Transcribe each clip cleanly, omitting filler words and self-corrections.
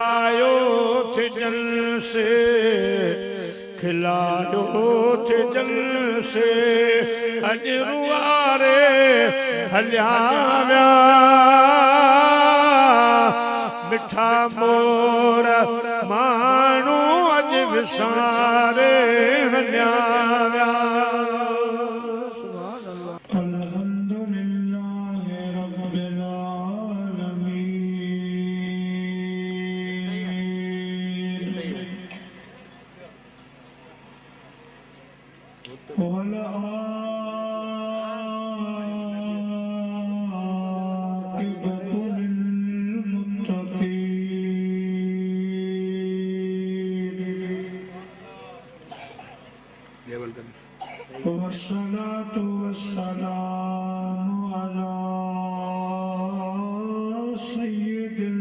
आयो थे जल से खिलायो थे जल से अज रुआरे हलिया मिठा मोर मानू अज विसारे हलिया वस्सलातु वस्सलामु अला सय्यिदिल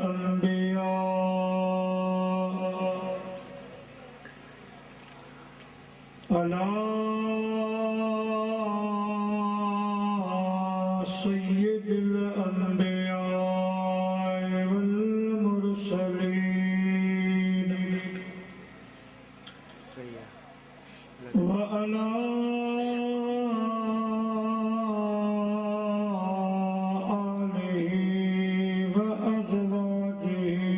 अंबिया अला सय्यिदिल अंबिया वल मुरसलीन व अला आलिहि व अज़वाजिहि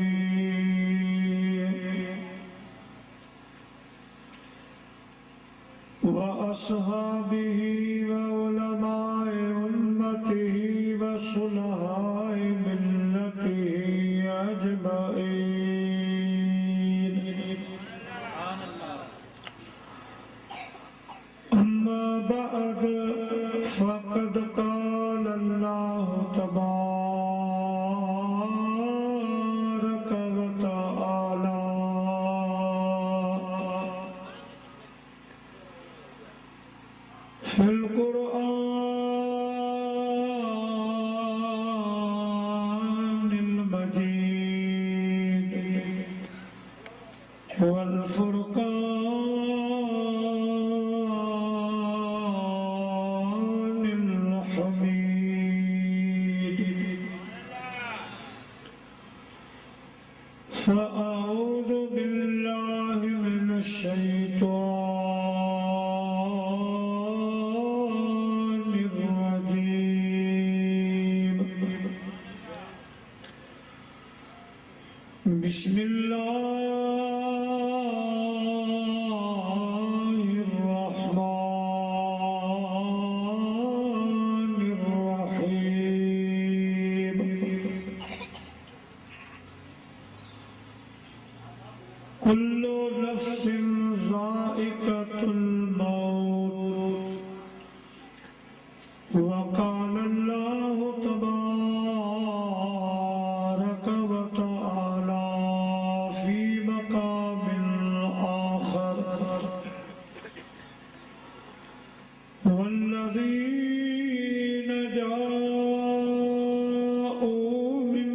व अस्हाबिहि व उलमाए उम्मतिहि व सुलहाए मिल्लतिहि अजमईन। अम्मा बअद फ़क़द क़ाल अल्लाहु तबारक व तआला फ़िल क़ुरआनिल मजीद वल फ़ुरक़ानिल हमीद। फ़अऊज़ु बिल्लाहि मिनश शैतानिर रजीम। बिस्मिल्लाहिर रहमानिर रहीम। कुल्लु नफ्सिन ज़ाइक़तुल मौत व क़ाल अल्लाहु तबारक व तआला फ़ी मक़ामिल आख़र वल्लज़ीन जाऊ मिन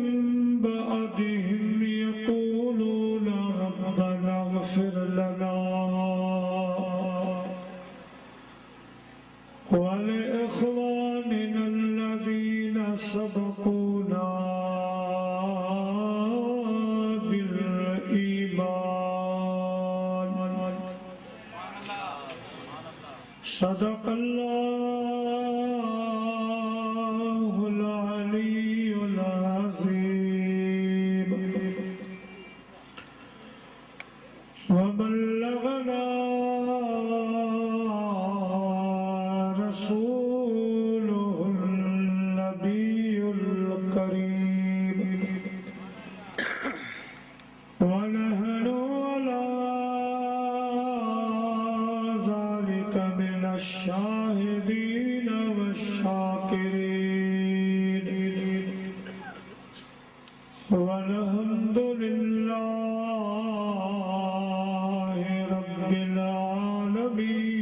बअदिहिम यक़ूलून रब्बना इग़फ़िर लना व लिइख़वानिना अल्लज़ीना सबक़ूना बिल ईमान। सदक़ल्लाहुल अलीयुल अज़ीम व बल्लगना रसूलुहुल नबियुल करीम व नहनु अला ज़ालिका मिनश शाहिदीन वश्शाकिरीन वल्हम्दुलिल्लाहि रब्बिल आलमीन।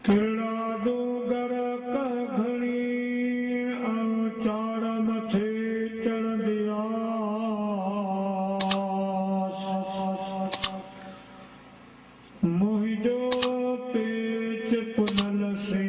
केड़ा डोंगर कह घणी चाड़ मथे चढ़ दिया मुहिंजो पेच पुनल से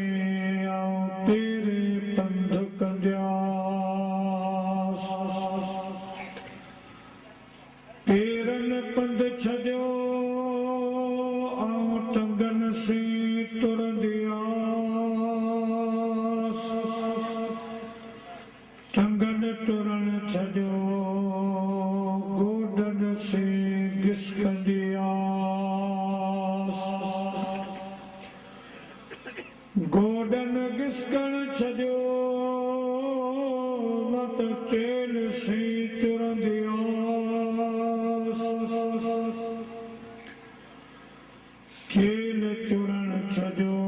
घिसकण छॾियो मत चेल सी चुरंदियास चेल चुरण छॾियो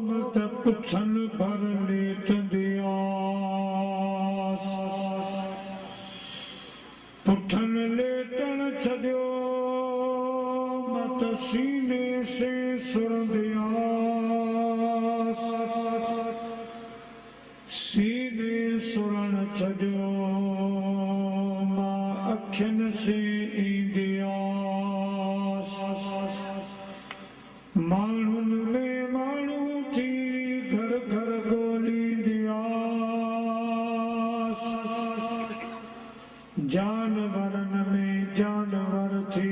मत पुछन भर लेटंदियास पुठन लेटण छॾियो मत सीने से सुरंदियास सीने सुरण छॾियो मां अखियुनि से ईंदियास माण्हुनि में माण्हू थी घर घर ॻोल्हींदियास जानवरनि में जानवर थी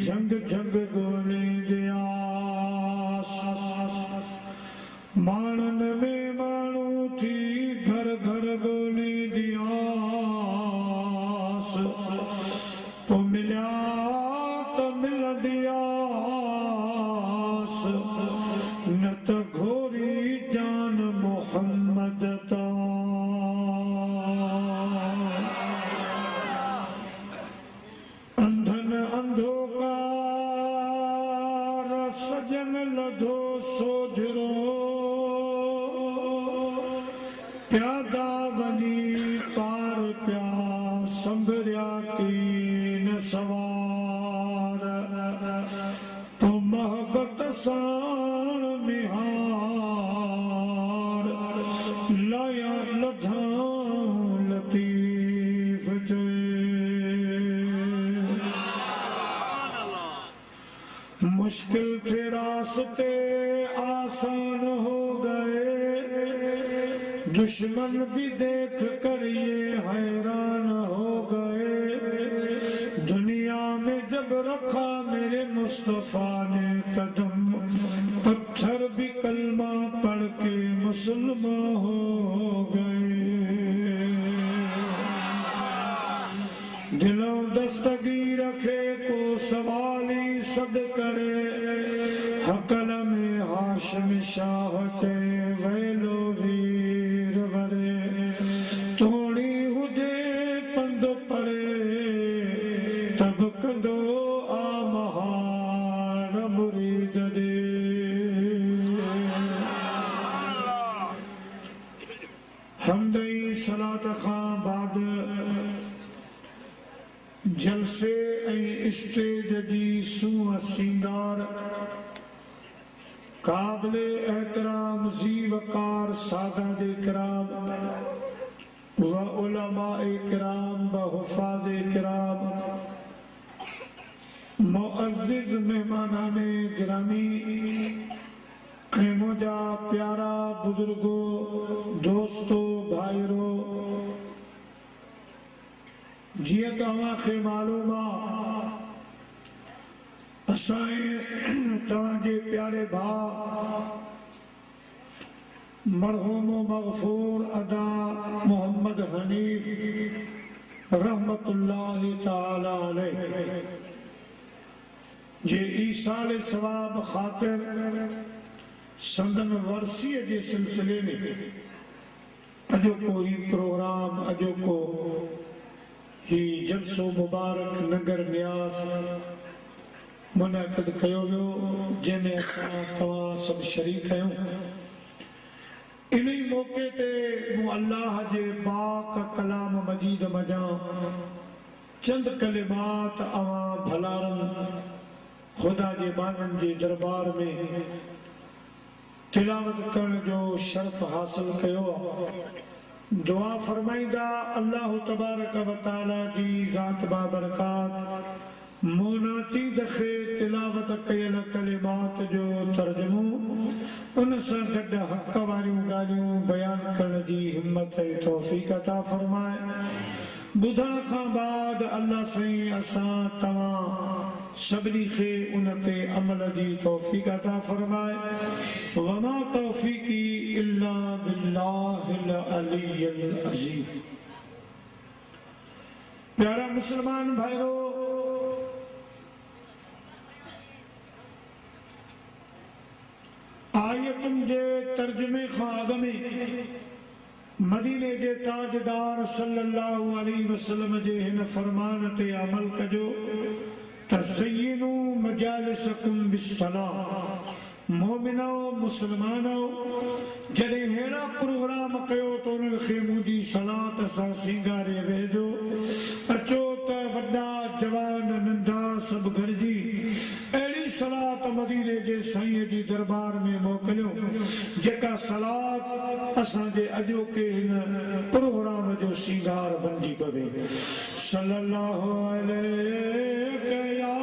झंग झंग ॻोल्हींदियास माण्हुनि में माण्हू थी घर घर ॻोल्हींदियास पोइ मिलिया त मिलंदियास न त घोरी जान मोहम्मद तां अंधन अंधोकार सजन लधो सोझरो प्यादा वञी पार पिया संभरिया कीन सवार तो मोहब्बत साण निहार लाया लधा लतीफ मुश्किल थे रास्ते आसान हो गए दुश्मन भी देख कर ये हैरान हो गए दुनिया में जब रखा मेरे मुस्तफा ने कदम पत्थर भी कलमा पढ़ के मुसलमान हो गए दिलों दस्तगी रखे को सवाली सद करे हकल में हाशम शाह के वेलो वीर वरे तोड़ी हुजे पंध परे तब कंदो आ महान मुरीद दे हमदई सलात खां बाद जलसे ऐं स्टेज जी सूह सींगार काबिले एहतराम ज़ी वकार सादात किराम व उलमाए किराम व हुफ़ाज़े किराम मुअज़्ज़िज़ मेहमानाने गिरामी ऐं मुंहिंजा प्यारा बुजुर्गो दोस्तो भाइरो जीअं तव्हांखे मालूम आहे असांजे तव्हांजे प्यारे भाउ मरहूम मग़फ़ूर अदा मोहम्मद हनीफ रहमतुल्लाहि ताला अलैह जे ईसाल सवाब ख़ातिर संदन वर्सीअ जे सिलसिले में अॼोको ही प्रोग्राम अॼोको ही जलसो मुबारक नगर न्यास मुनक़िद कयो वियो जंहिंमें असां तव्हां सभु शरीक आहियूं इन्ही मौके ते मूं अल्लाह जे पाक कलाम मजीद मजां चंद कलिमात अवां भलारन खुदा जे बानन जे दरबार में तिलावत करण जो शर्फ हासिल कयो दुआ फरमाइंदा अल्लाह तबारक व तआला जी ज़ात बाबरकात मोनाची दखे तिलावत कयल कलिमात जो तर्जुमो उन सां गॾु हक़ वारियूं ॻाल्हियूं बयान करण जी हिम्मत ऐं तौफ़ीक़ अता फरमाए ॿुधण खां बाद अल्लाह साईं असां तव्हां सभिनी खे उन ते अमल जी तौफ़ीक़ अता फरमाए वमा तौफ़ीक़ी इल्ला बिल्लाहिल अलिय्यिल अज़ीम। प्यारा मुसलमान भाइयों आय आयतुन जे तर्जुमे खाग में मदीने जे ताजदार सल्लल्लाहु अलैहि वसल्लम जे हिन फरमान ते अमल कजो तज़य्यनु मजालिसकुम बिस्सलाह मोमिनो मुसलमानो जॾहिं हेड़ा प्रोग्राम कयो तो उनखे मुंहिंजी सलात सां सिंगारे वेझो अचो त वॾा जवान नंढा सभु गॾिजी अहिड़ी सलात मदीने जे साईं जी दरबार में मोकिलियो जेका सलात असांजे अॼोके हिन प्रोग्राम जो सिंगार बणिजी पवे सल्लल्लाहु अलैहि या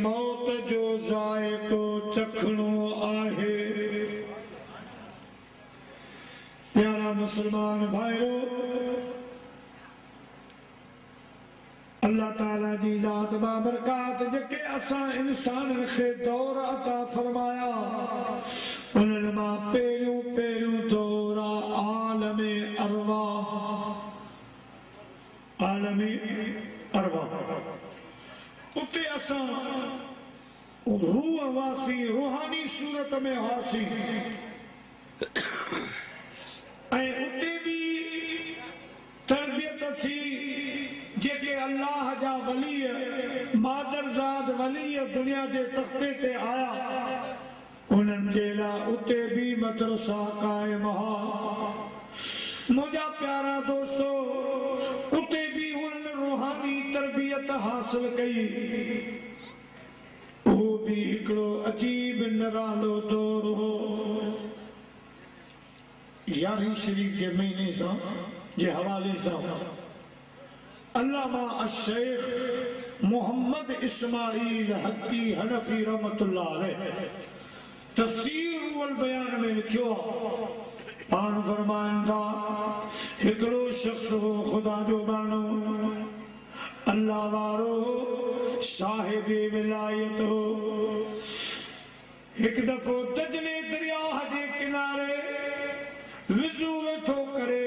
मौत जो ज़ाइक़ो चखणो आहे प्यारा मुसलमान भाइरो अल्लाह ताला जी ज़ात बाबरकात जेके असां इंसान खे दौर अता फरमाया उन्हनि मां पहिरियों दौर आलमे अरवा उते असां रूह वासी रूहानी सूरत में हासी ऐं उते भी तरबियत थी जेके अल्लाह जा वली मादरजाद वली दुनिया जे तख्ते ते आया उन्हनि जे लाइ उते भी मदरसा कायम हा मुंहिंजा प्यारा दोस्तो उते भी उन्हनि रूहानी तरबियत हासिल कई वो भी हिकिड़ो अजीब निरालो दौर हो 11 शरीफ के महीने सां जे हवाले सां अल्लामा अश-शेख मोहम्मद इस्माइल हक़ी हनफी रहमतुल्लाह अलैह तफसीर वल बयान में लिखियो पान फरमाइंदा हिकिड़ो शख्स हो खुदा जो बानो अल्लाह वारो साहिब विलायत हो एक दफ़ो दजले दरिया जे किनारे विज़ू वेठो करे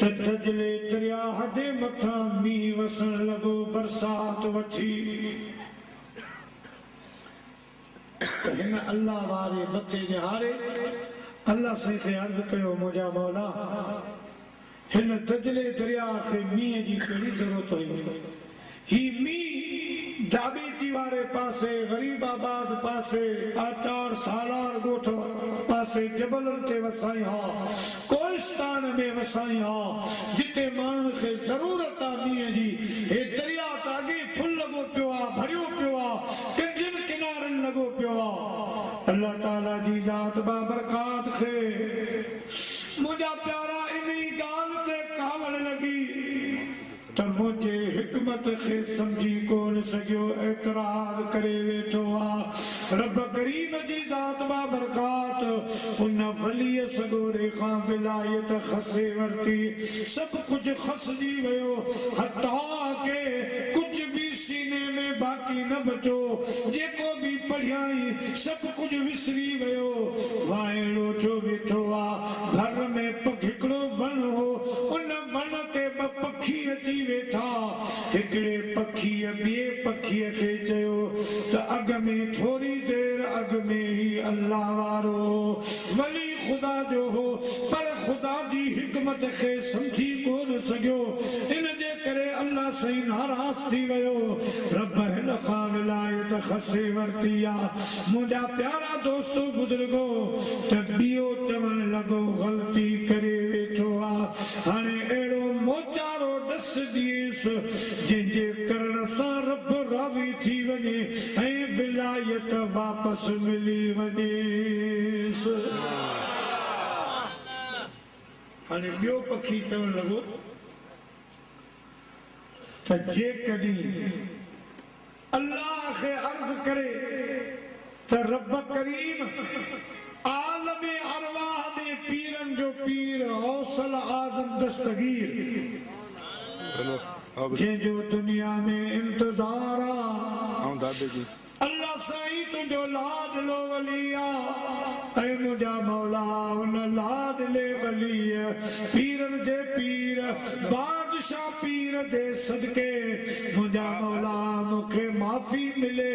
त दजले दरिया जे मथां मींहुं वसण लॻो बरसात वठी हिन अल्लाह वारे बच्चे जे हारे अल्लाह से अर्ज़ कयो मुंहिंजा मौला हिन दजले दरिया खे मींहं जी कहिड़ी ज़रूरत हुई ही मींहुं दाबेची वारे पासे गरीबाबाद पासे आचार सालार गोठ पासे जबलन ते वसाई हा कोहिस्तान में वसाई हा जिते माण्हुनि खे ज़रूरत आहे मींहं जी हे दरिया त अॻे फुल लॻो पियो आहे भरियो पियो आहे कंजनि किनारनि लॻो पियो आहे अल्लाह ताला जी ज़ात बाबरकात खे मुंहिंजा प्यारा इन ॻाल्हि ते कावड़ लॻी त मुंहिंजे हिकमत खे समझी कोन सघियो एतराज़ करे वेठो आहे रब करीम जी ज़ात बाबरकात उन वलीअ सॻोरे खां विलायत खसे वरिती सभु कुझु खसजी वियो हथा के कुझु बि सीने में बाक़ी न बचो जेको बि पढ़ियाई सभु कुझु विसरी वियो वाइड़ो जो वेठो आहे घर में हिकिड़ो वण हो उन वण ते ॿ पखी अची वेठा हिकिड़े पखीअ ॿिए पखीअ खे चयो त अॻ में थोरी देर अॻ में ही अल्लाह वारो वली ख़ुदा जो हो पर ख़ुदा जी हिकमत खे समझी कोन सघियो इन जे करे अल्लाह सही नाराज थी वियो रब हिन खां विलायत खसे वरती आ मुंहिंजा प्यारा दोस्तो बुजुर्गो त ॿियो चवण लॻो ग़लती करे वेठो आ हाणे अहिड़ो मोचारो ॾस ॾिएसि जंहिंजे करण सां रब राज़ी थी वञे ऐं विलायत वापसि मिली वञेसि हाणे ॿियो पखी चवण लॻो त जेकॾहिं अल्लाह खे अर्ज़ करे त रब करीम आलम अरवाह में पीरन जो पीर हौसल आज़म दस्तगीर जंहिंजो दुनिया में इंतज़ार आ अल्लाह साईं तुंहिंजो लाडलो वली आ ऐं मुंहिंजा मौला उन लाडले वली पीरन जे पीर बादशाह पीर दे सदके मुंहिंजा मौला मूंखे माफ़ी मिले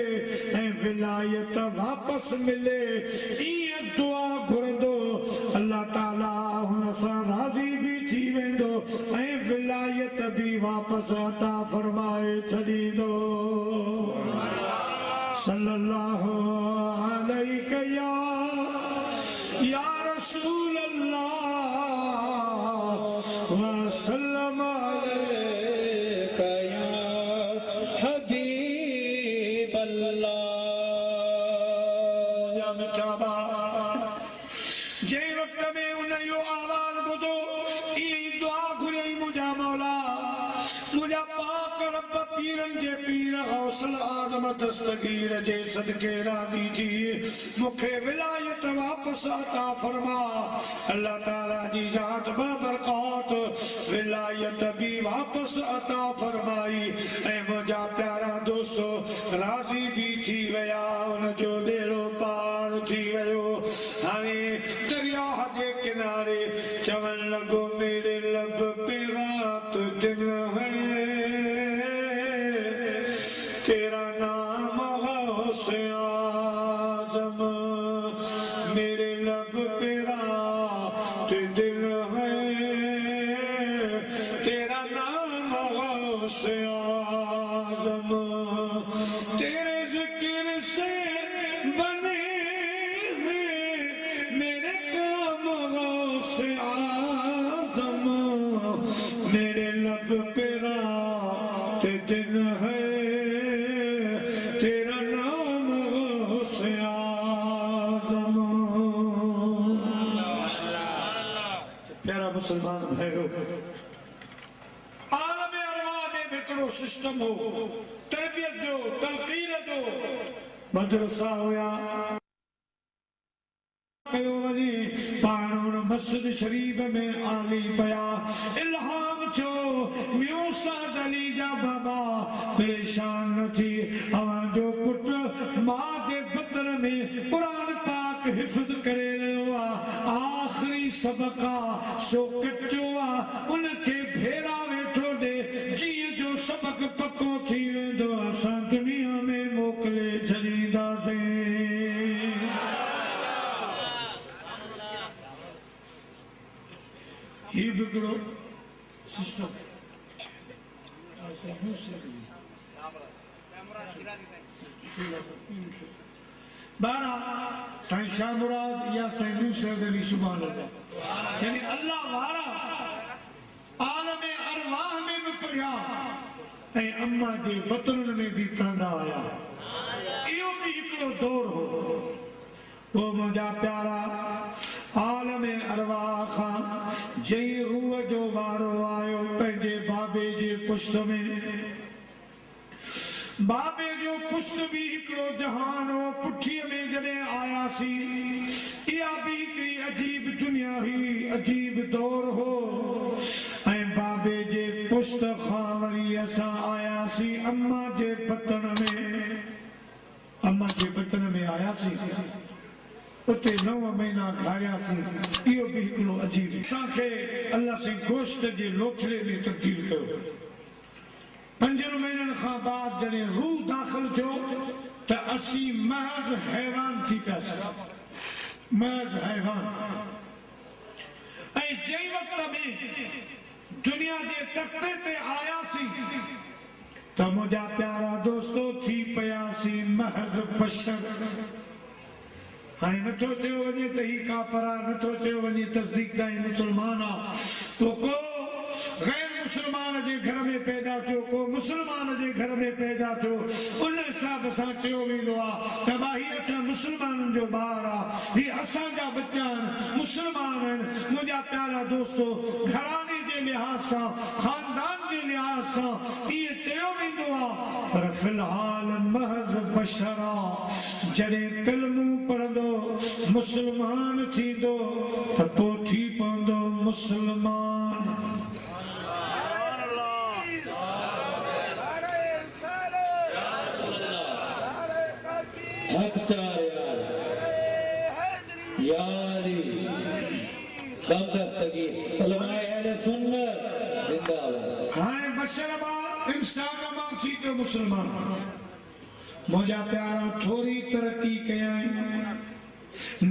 ऐं विलायत वापसि मिले ईअं दुआ घुरंदो अल्लाह ताला हुन सां राज़ी बि थी वेंदो ऐं विलायत बि वापसि अता फरमाए छॾींदो सल्लल्लाहु अलैहि या रसूल अल्लाह वसल्लम अलैका या हबीब अल्लाह या मिठा जे वक्त में उन यो आवाज़ ॿुधो ई दुआ घुरई मुंहिंजा मौला मुंहिंजा पाक रब पीरन जे पीर हौसल आज़म दस्तगीर जे सदके राज़ी थी मूंखे विलायत वापसि अता फरमा अल्लाह ताला जी ज़ात बबरकात विलायत भी वापसि अता फरमाई ऐं मुंहिंजा प्यारा दोस्तो राज़ी भी थी विया उन जो बेड़ो पार थी वियो हाणे दरिया जे किनारे चवण लॻो मेरे लब पे रात दिन है तेरा नाम गौसे आज़म मेरे लब पे रात दिन है तेरा नाम गौसे आज़म तेरे जिक्र से बने हैं मेरे काम गौसे आज़म मेरे लब पे रात दिन है तेरा नाम गौसे आज़म प्यारा मुसलमान भाइयों आलम अरवाह में हिकिड़ो सिस्टम हो तरबियत जो तलक़ीन जो मदरसा हुया कयो वञे पाण हुन मस्जिद शरीफ में आली पिया इल्हाम छो म्यूसाद अली जा बाबा परेशान न थी अवां जो पुट मां जे बतन में कुरान पाक हिफ़्ज़ करे रहियो आहे आख़िरी सबक़ा सो कचो आहे उनखे भेरा वेठो ॾे जीअं जो सबक़ पको थी वेंदो असां दुनिया में मोकिले छॾींदासीं ही बिगड़ो सिस्टम बारा साईं शाह मुराद या साईं नूसरत अली सुभान अल्लाह यानी अल्लाह वारा आलम अरवाह में भी पढ़िया ऐं अम्मा जे बतन में भी पढ़ंदा हुया इहो भी हिकिड़ो दौर हो वो मुंहिंजा प्यारा आलम अरवाह खां जई रूह जो वारो आयो पंहिंजे बाबे जे पुष्ट में बाबे जो पुष्ट भी हिकिड़ो जहान हो पुठीअ में जॾहिं आयासीं इहा भी हिकिड़ी अजीब दुनिया हुई अजीब दौर हो ऐं बाबे जे पुष्ट खां वरी असां आयासीं अम्मा जे बतन में आयासीं उते 9 महीना घारियासीं इहो भी हिकिड़ो अजीब असांखे अल्लाह से गोश्त जे लोथरे में तब्दील कयो 5 महीननि खां बाद जॾहिं रूह दाख़िल थियो त असीं महज़ हैवान थी पियासीं महज़ हैवान ऐं जंहिं वक़्त में दुनिया जे तख़्ते ते आयासीं तो मुझा प्यारा दोस्तों थी पयासी महज बशर हाँ नथो थियो वञे त ही काफरा नथो थियो वञे तस्दीक दाई मुसलमान तो को गैर मुसलमान जे घर में पैदा थियो को मुसलमान जे घर में पैदा थियो उन हिसाब सां चयो वेंदो आहे त भाई असां मुसलमाननि जो ॿार आहे ही असांजा बच्चा आहिनि मुसलमान आहिनि मुंहिंजा प्यारा दोस्तो घराने जे लिहाज़ सां खानदान जे लिहाज़ सां इएं चयो वेंदो आहे पर फ़िलहाल महज़ बशर आहे जॾहिं कलमो पढ़ंदो मुसलमान थींदो त पोइ थी पवंदो मुसलमान यारी दस्तगी उलमाए अहले सुन्नत जिंदाबाद हाणे बशर मां इंसान मां थी पियो मुसलमान मुंहिंजा प्यारा थोरी तरक़ी कयाई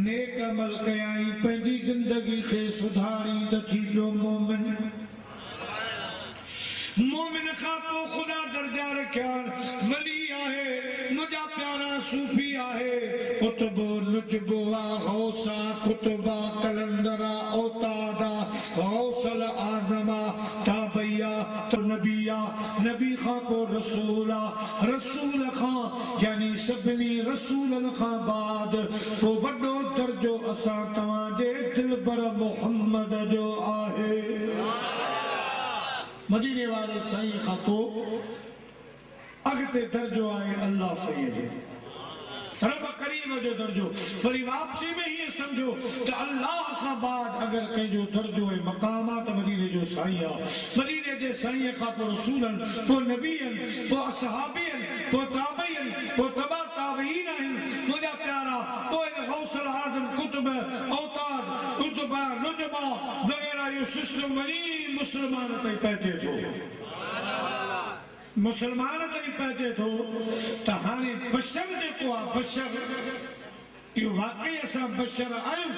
नेक अमल कयाई पंहिंजी जिंदगी खे सुधारी त थी पियो मोमिन मोमिन खां पोइ ख़ुदा दर्जा रखिया वली आहे मुंहिंजा प्यारा सूफ़ी आहे कुतुबो नुजबो गौसा कुतुबा कलंदरा औतादा गौसल आज़मा ताबैया तो नबिया नबी खां पोइ रसूला रसूल खां यानी सभिनी रसूलन खां बाद पोइ वॾो दर्जो असां तव्हांजे दिलबर मोहम्मद जो आहे मदीने वाले साईं खां पोइ अॻिते दर्जो आहे अल्लाह साईं जो रब करीम जो दर्जो वरी वापसी में ही समझो त अल्लाह खां बाद अगर कंहिंजो दर्जो ऐं मक़ाम आहे त मदीने जो साईं आहे मदीने जे साईं खां पोइ रसूलन पोइ नबीअन पोइ असहाबियन पोइ ताबईन पोइ तबा ताबईन आहिनि मुंहिंजा प्यारा पोइ गौसल आज़म कुतुब औताद कुतुबा नुजबा वग़ैरह इहो सिस्टम वरी मुसलमान ताईं पहुचे थो मुसलमान ताईं पहुचे थो त हाणे बशर जेको आहे बशर इहो वाकई असां बशर आहियूं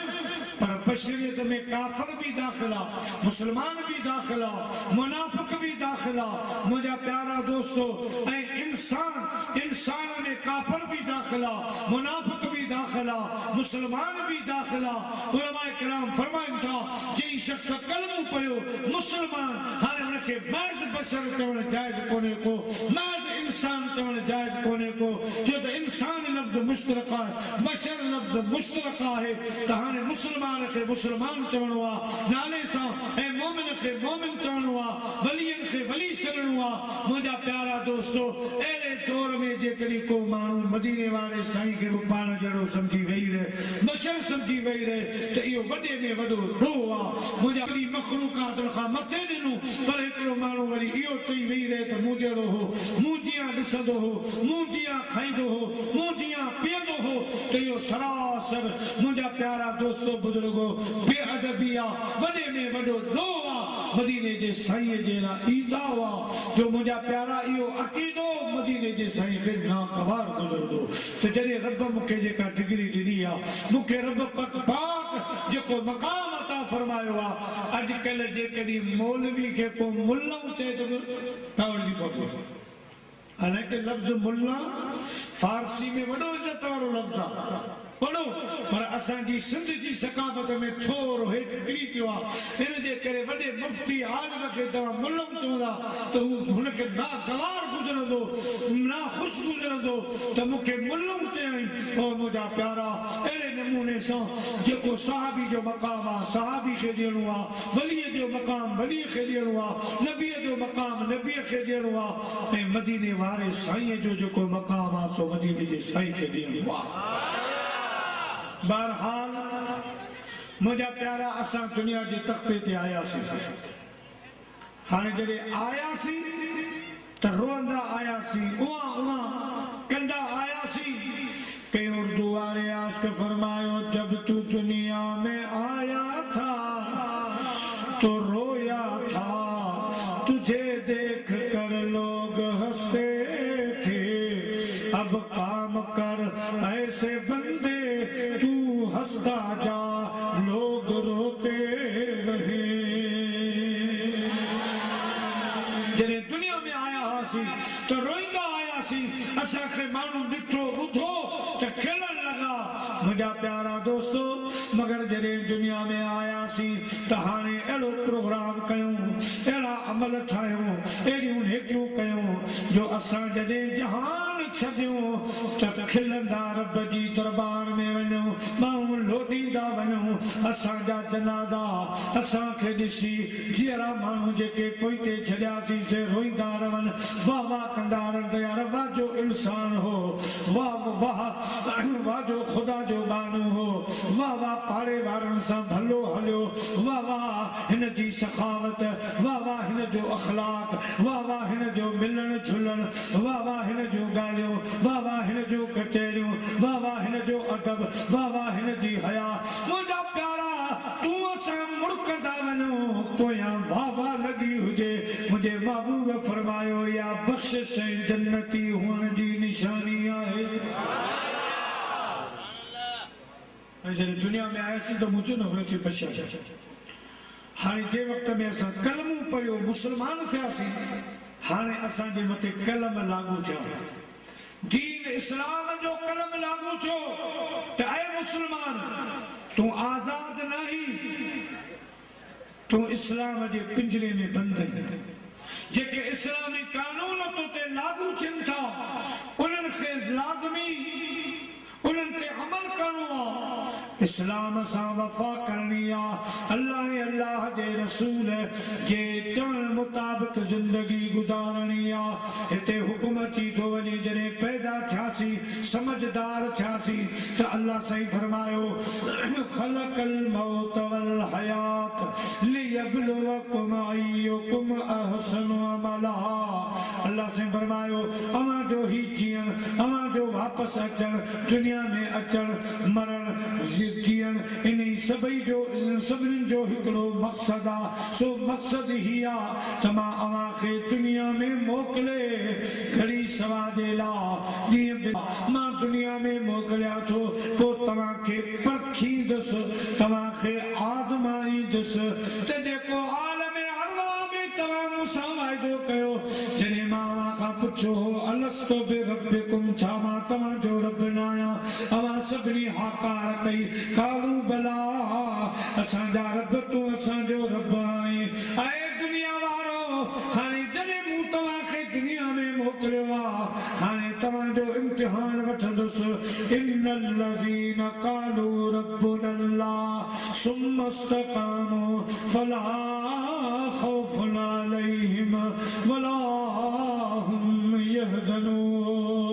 पर बशरियत में काफ़िर भी दाख़िल आहे मुसलमान भी दाख़िल आहे मुनाफ़िक़ भी दाख़िल आहे मुंहिंजा प्यारा दोस्तो ऐं इंसान में काफ़िर भी दाख़िल आहे मुनाफ़िक़ भी दाख़िल आहे मुसलमान भी दाख़िल आहे उलमाए किराम फरमाइनि था जे शख़्स कलमो पढ़ियो मुसलमान हाणे हुनखे महज़ बशर चवणु जाइज़ कोन्हे को महज़ इंसान चवणु जाइज़ कोन्हे को छो त इंसान लफ़्ज़ मुश्तरक आहे बशर लफ़्ज़ मुश्तरक आहे त हाणे मुसलमान खे मुसलमान चवणो आहे नाले सां ऐं मोमिन खे मोमिन चवणो आहे वलियन खे वली चवणो आहे मुंहिंजा प्यारा दोस्तो अहिड़े दौर में जेकॾहिं को माण्हू मदीने वारे साईं खे बि पाण जहिड़ो सम्झी वेही रहे बशर सम्झी वेही रहे त इहो वॾे में वॾो ॾोह आहे मुंहिंजा मख़लूक़ात खां मथे ॾिनो पर हिकिड़ो माण्हू वरी इहो चई वेही रहे त मूं जहिड़ो हो मूं जीअं ॾिसंदो हो मूं जीअं खाईंदो हो मूं जीअं पीअंदो हो त इहो सरासर मुंहिंजा प्यारा दोस्तो बुज़ुर्गो बेअदबी आहे वॾे में वॾो ॾोह आहे मदीने जे साईं जे लाइ ईज़ाउ आहे जो मुंहिंजा प्यारा इहो अक़ीदो मदीने जे साईं खे नागवार गुज़रंदो त जॾहिं रब मूंखे जेका डिग्री ॾिनी आहे मूंखे रब पाक जेको मक़ाम फरमायो आहे अॼुकल्ह जेकॾहिं मौलवी खे को मुल्लाऊं चए त कावड़जी पवंदो हालांकि लफ़्ज़ मुल्ला फारसी में वॾो इज़त वारो लफ़्ज़ आहे वॾो पर असांजी सिंध जी सकाफ़त में थोरो हेठि किरी पियो आहे इन जे करे वॾे मुफ़्ती आलिम खे तव्हां मुल्लाऊं चवंदा त हू हुनखे नागवार गुज़रंदो नाख़ुशि गुज़रंदो त मूंखे मुल्लाऊं चयईं ओ मुंहिंजा प्यारा अहिड़े नमूने सां जेको सहाबी जो मक़ाम आहे सहाबी खे ॾियणो आहे वलीअ जो मक़ाम वलीअ खे ॾियणो आहे नबीअ जो मक़ाम नबीअ खे ॾियणो आहे ऐं मदीने वारे साईं जो जेको मक़ाम आहे सो मदीने जे साईं खे ॾियणो आहे बहरहाल मुंहिंजा प्यारा असां दुनिया जे तख़्ते ते आयासीं हाणे जॾहिं आयासीं त रोअंदा आयासीं उहा कंदा आयासीं कई उर्दू वारे आशिक़ फरमायो जब तू दुनिया में आया था तो रोया था तुझे देख कर लोग हंसते थे अब काम कर ऐसे बंदे तू हंसता जा लोग रोते रहे जॾहिं दुनिया में आया हुआसीं तो त हाणे अहिड़ो प्रोग्राम कयूं, अहिड़ा अमल ठाहियूं, अहिड़ियूं नेकियूं कयूं जो असां जॾहिं जहान छॾियूं त खिलंदा रब जी दरबार में वञूं, माण्हू लोॾींदा वञूं, असांजा जनाज़ा असांखे ॾिसी जीअरा माण्हू जेके पोइते छॾियासीं से रोईंदा रहनि, वाह वाह कंदा रहनि, यार वाह जो इंसान हो, वाह वाह वाह जो ख़ुदा जो बानू हो, वाह वाह पाड़े वारनि सां भलो हलियो, वाह वाह हिन जी सखावत, वाह वाह हिन जो अखलाक, वाह वाह हिन जो मिलण झुलण, वाह वाह हिन जूं ॻाल्हियूं, वाह वाह हिन जूं कचहरियूं, वाह वाह हिन जो अदब, वाह वाह हिन जी हया। मुंहिंजा प्यारा तूं असां मुड़कंदा वञूं पोयां वाह वाह लॻी हुजे। मुंहिंजे महबूब फरमायो या बख़्शिश जन्नती हुअण जी निशानी आहे। जॾहिं दुनिया में आयासीं त मुंहिंजो न हुनसी बशर, हाणे जे वक़्त में असां कलमू पढ़ियो मुस्लमान थियासीं, हाणे असांजे मथे कलम लागू थिया, दीन इस्लाम जो कलम लागू थियो त ऐ मुस्लमान तूं आज़ाद नहीं, तूं इस्लाम जे पिंजरे में बंद आहीं। जेके इस्लामी कानून तो ते लागू थियनि था उन्हनि खे लाज़मी उन्हनि ते अमल करणो आहे, इस्लाम सां वफ़ा करणी आहे, अल्लाह जे रसूल जे चवण मुताबिक़ ज़िंदगी गुज़ारणी आहे। हिते हुकुम अची थो वञे जॾहिं पैदा थियासीं समझदार थियासीं त अल्लाह साईं फरमायो ख़लक़ल मौत वल हयात लियब्लुवकुम अय्युकुम अहसनु अमला। अल्लाह साईं फरमायो अवां जो ही जीअण, अवां जो वापसि अचण, दुनिया में अचण मरण जीअण, इन सभई जो सभिनी जो हिकिड़ो मक़सद आहे। सो मक़सद ही आहे त मां अवां खे दुनिया में मोकिले घड़ी सवा जे लाइ मां दुनिया में मोकिलिया थो, पोइ तव्हां खे परखींदुसि, तव्हां खे आज़माईंदुसि त जेको आलम अरवाह में तव्हां मूंसां वाइदो कयो, जॾहिं मां अवां खां पुछो हो अलस्तु बिरब्बिकुम, छा मां तव्हांजो रब न आहियां, अवां सभिनी हाकार कई कालू बला, असांजा रब तूं असांजो रब आहीं। ऐं दुनिया वारो हाणे जॾहिं मूं तव्हां खे दुनिया में मोकिलियो आहे, हाणे तव्हांजो इम्तिहान वठंदुसि। इन्नल लज़ीन क़ालू रब्बुनल्लाह सुम्मा इस्तक़ामू फला ख़ौफ़ुन अलैहिम वला हुम यहज़नून।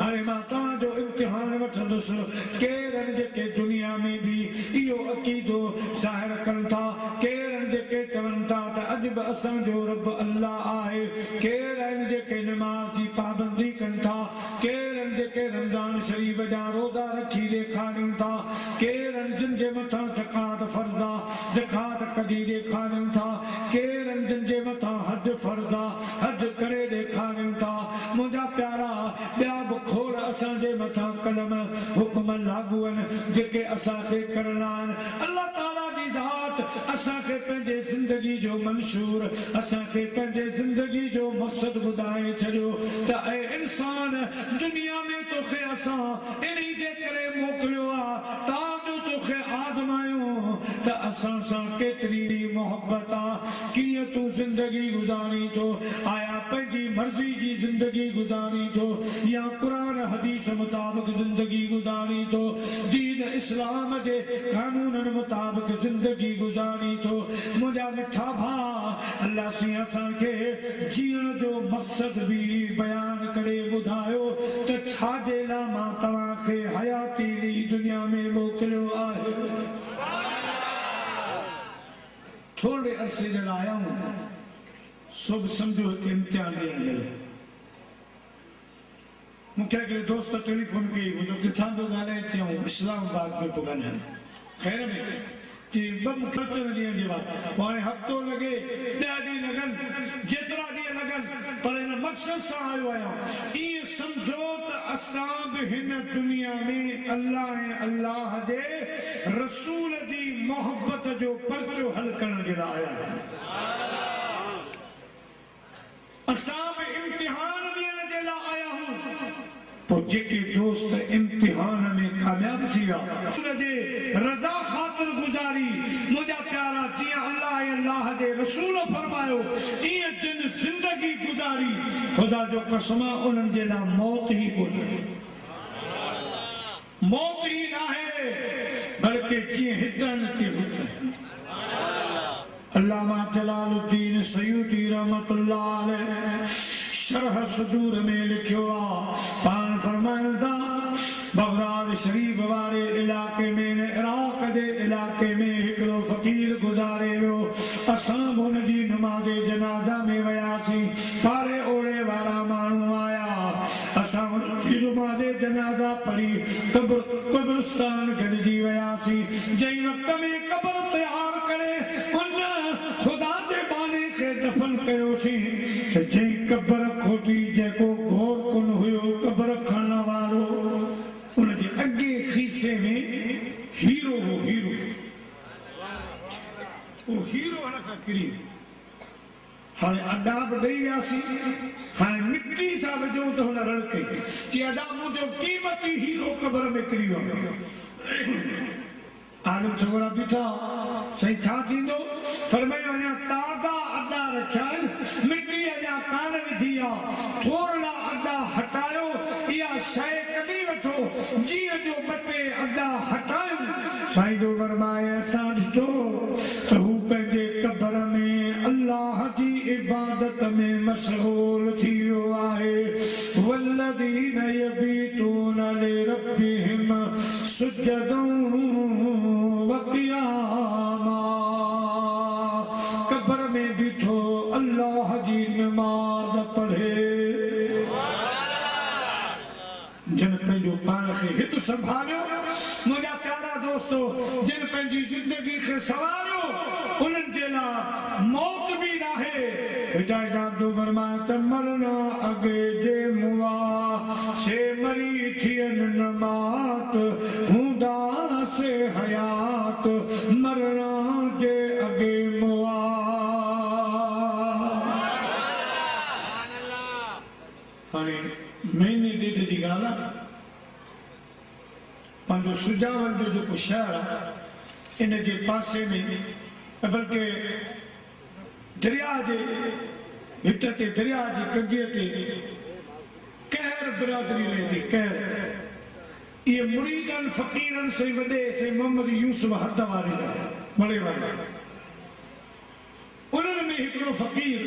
हाणे मां तव्हांजो इम्तिहान वठंदुसि। केरनि जेके दुनिया में भी इहो अक़ीदो ज़ाहिर कनि था, केरनि जेके चवनि था त अॼु बि असांजो रब अल्लाह आहे, केरनि जेके नमाज़ जी पाबंदी कनि था, केरनि जेके रमज़ान शरीफ़ जा रोज़ा रखी ॾेखारनि था, केरनि जिन जे मथां ज़कात फ़र्ज़ आहे ज़कात कढी ॾेखारनि था, केरनि जिन जे मथां हज फ़र्ज़ आहे हज करे ॾेखारनि था। मुंहिंजा प्यारा ॿिया बि खोड़ असांजे मथां कलम हुक्म लागू आहिनि जेके असांखे करणा आहिनि। अल्लाह ताला जी ज़ात असांखे पंहिंजे ज़िंदगी जो मंशूर, असांखे पंहिंजे ज़िंदगी जो मक़सद ॿुधाए छॾियो त ऐ इंसान दुनिया में तोखे असां इन्ही जे करे मोकिलियो आहे ताजो तोखे आज़मायूं त असां सां केतिरी मोहब्बत आहे, कीअं तूं ज़िंदगी गुज़ारी थो, आया पंहिंजी मर्ज़ी जी ज़िंदगी गुज़ारी थो या क़ुरान हदीस मुताबिक़ ज़िंदगी गुज़ारी थो, दीन इस्लाम जे कानूननि मुताबिक़ ज़िंदगी गुज़ारी थो। मुंहिंजा मिठा भाउ अल्लाह साईं असांखे जीअण जो मक़सद बि बयान करे ॿुधायो त छाजे लाइ मां तव्हांखे हयाती ॾेई दुनिया में मोकिलियो आहे। थोरे अरसे जे लाइ आया हूं, सभु सम्झो हिकु इम्तिहान ॾियण जे लाइ। मूंखे हिकिड़े दोस्त टेलीफोन कई, मुंहिंजो किथां थो ॻाल्हाए चयूं इस्लामाबाद में थो ॻाल्हायां, ख़ैर में जी ॿ ख़र्च ॾींहं जे बाद हाणे हफ़्तो लॻे 10 ॾींहं लॻनि जेतिरा ॾींहं लॻनि पर हिन मक़सद सां आयो आहियां ईअं सम्झो त असां बि हिन दुनिया में अल्लाह ऐं अल्लाह जे रसूल जी मोहब्बत जो पर्चो हल करण जे लाइ आया आहियूं। असां बि इम्तिहान ॾियण जे लाइ आया आहियूं। पोइ जेके दोस्त इम्तिहान में कामयाब थी विया, उन जे रज़ा ख़ातिर गुज़ारी मुझा प्यारा जी अल्लाह दे रसूल फरमायो ये जिन जिंदगी गुजारी खुदा जो कसम उन्हनि जे लाइ मौत ही कोन्हे मौत ही ना है बल्कि जी हिदन के अल्लामा जलालुद्दीन सयूती रहमतुल्लाह अलैह शरह सदूर में लिखियो पान फरमाइंदा बगदाद शरीफ वाले इलाके में इराक दे इलाके में हिकड़ो फकीर गुजारे वियो असां हुनजी नमाज़ जनाजा में वयासी पारे ओड़े वारा माण्हू आया असां हुनजी नमाज़ जनाजा पढ़ी कब्रिस्तान गॾिजी वयासी जंहिं वक़्त में कब्र तैयार करे उन खुदा जे बाने खे दफन कयोसीं जंहिं कब्र खोटी जेको घोर कुन हुयो कब्र खणण वारो उनजे अॻे खीसे में हीरो हो हीरो वो हीरो हन खां किरी हाणे अड्डा बि ॾेई वियासीं हाणे मिटी था विझूं त हुन रड़के चई अदा मुंहिंजो क़ीमती हीरो कब्र में किरी वियो आलम छोकरा बीठा सही छा थींदो फरमायो अञा ताज़ा अड्डा रखिया आहिनि मिटी अञा कान विधी आहे थोरा अड्डा हटायो इहा शइ कढी वठो जीअं जो ॿ टे अड्डा हटायूं साईं जो फरमाए असां ॾिठो त हू पंहिंजे कब्र में अल्लाह जी इबादत में मशगूल थी वियो आहे वल्लज़ीन यबीतून लिरब्बिहिम सुजदन वक़ियामा कब्र में बीठो अल्लाह जी नमाज पढ़े जिन पंहिंजो पान खे हित संभालियो मुंहिंजा प्यारा दोस्तो जिन पंहिंजी ज़िंदगी खे संवारियो उन्हनि जे लाइ मौत बि नाहे हिदायत जो फरमाए त मरना अॻे जे मुआ से मरी थियनि नमात हूंदा से हयात मरना जे अॻे मुआ हाणे महीने ॾेढ जी ॻाल्हि आहे पंहिंजो सुजावल जो जेको शहर आहे इन जे पासे में बल्कि दरिया जे हित ते दरिया जी कंजीअ ते कहर बिरादरी रहे थी कहर ये मुरीदन फकीरन से वडे से मोहम्मद यूसुफ हद वाले बड़े वाले उन्हनि में हिकिड़ो फकीर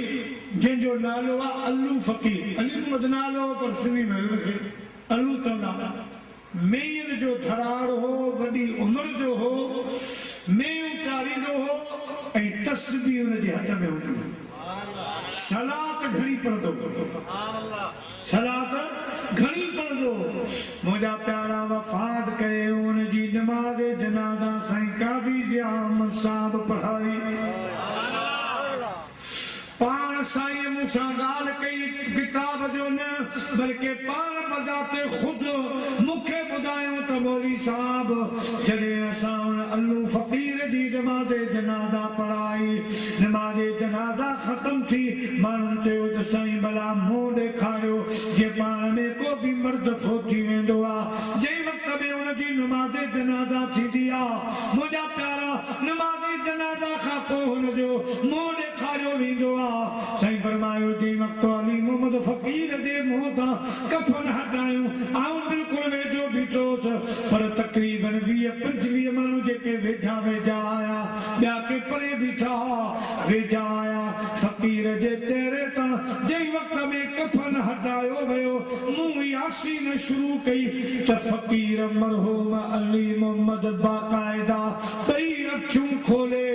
जंहिंजो नालो आहे अल्लू फकीर अली मोहम्मद नालो पर सिंधी में अल्लू चवंदा मेयन जो धरार हो वॾी उमिरि जो हो मेयूं चालींदो हो ऐं तस्बीह हुनजे हथ में हूंदी सलात घणी पढ़ंदो सलात घणी पढ़ंदो मुंहिंजा प्यारा वफ़ात कये हुनजी नमाज़ जनाज़ा साईं काज़ी ज़ियाम साहब पढ़ाई पाण साईं मूंसां ॻाल्हि कई किताब जो न बल्कि पाण बज़ाते ख़ुदि मूंखे ॿुधायो त मौलवी साहब जॾहिं असां अल्लू फ़कीर जी नमाज़ जनाज़ा पढ़ाई नमाज़ जनाज़ा ख़त्म थी माण्हुनि चयो त साईं भला मुंहुं ॾेखारियो जे पाण में को बि मर्द फोती वेंदो आहे जंहिं वक़्त में हुनजी नमाज़ जनाज़ा थींदी आहे मुंहिंजा प्यारा नमाज़ जनाज़ा खां पोइ हुनजो मुंहुं ॾेखारियो वेंदो आहे साईं फरमायो जंहिं वक़्तु अली मोहम्मद फ़कीर जे मुंहं तां कफ़न हटायूं आऊं बिल्कुलु वेझो बीठोसि पर तक़रीबन 20-25 माण्हू जेके वेझा वेझा आया ॿिया के परे बीठा वेझा आया फ़कीर जे चेहरे तां जंहिं वक़्त में कफ़न हटायो वियो मुंहुं यासीन शुरू कई त फ़कीर मरहूम अली मोहम्मद बाक़ाइदा ॿई अखियूं खोले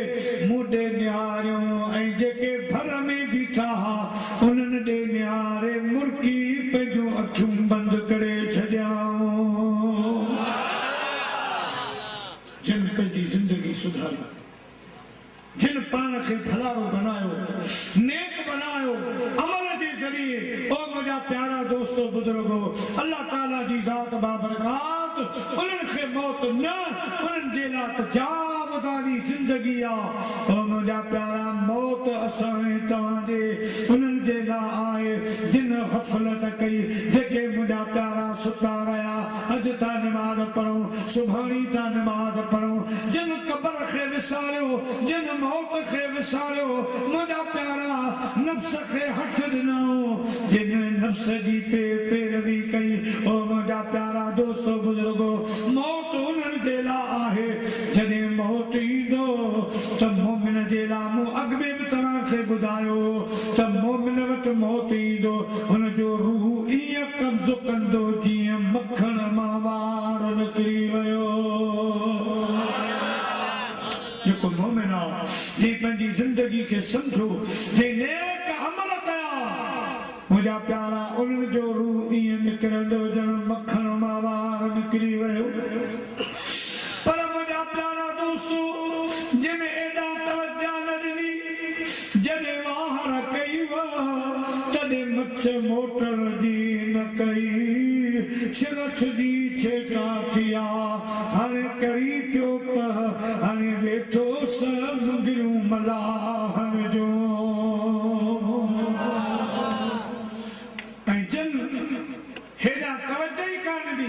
मुंडे निहारियूं ऐं जेके भर में बीठा उन्हनि ॾे निहारे मुर्की पंहिंजूं अखियूं बंदि करे छॾियाऊं जिन पंहिंजी ज़िंदगी सुधारी जिन पाण खे भलारो बनायो नेक बनायो अमल जे ज़रिए ओ मुंहिंजा प्यारा दोस्तो बुजुर्गो अल्लाह ताला जी ज़ात बाबरकात उन्हनि खे मौत न उन्हनि जे लाइ त जावदानी ज़िंदगी आहे ओ मुंहिंजा प्यारा मौत असां तव्हांजे उन्हनि जे लाइ आहे जिन ग़फ़लत कई जेके मुंहिंजा प्यारा सुता रहिया अॼु था नमाज़ पढ़ूं सुभाणे था नमाज़ पढ़ूं जिन क़ब्र खे विसारियो जिन मौत खे विसारियो मुझा प्यारा नफ्स खे हथ ॾिनऊं जिन नफ्स जी पैरवी कई ओ मुझा प्यारा दोस्तो बुजुर्गो मौत उन्हनि जे लाइ आहे जॾहिं मौत ईंदो त मोमिन जे लाइ मूं अॻ में बि तव्हांखे ॿुधायो त मोमिन वटि मौत ईंदो हुनजो रूह ईअं कब्ज़ो कंदो जीअं मखण मां वार निकिरी वियो जेको मोमिन आहे जे पंहिंजी ज़िंदगी खे सम्झो जे नेक अमल कया मुंहिंजा प्यारा उन्हनि जो रूह ईअं निकिरंदो ॼण मखण मां वार निकिरी वियो पर मुंहिंजा प्यारा दोस्तो जिन एॾा तवजा न ॾिनी जॾहिं वाहर कई तॾहिं मछ मोटण जी न कई छिरछ जी छेटा थिया हाणे करी पियो त हाणे वेठो सभु गिरूं मलाहन जो ऐं जन हेॾा तवजा ई कान ॾिनी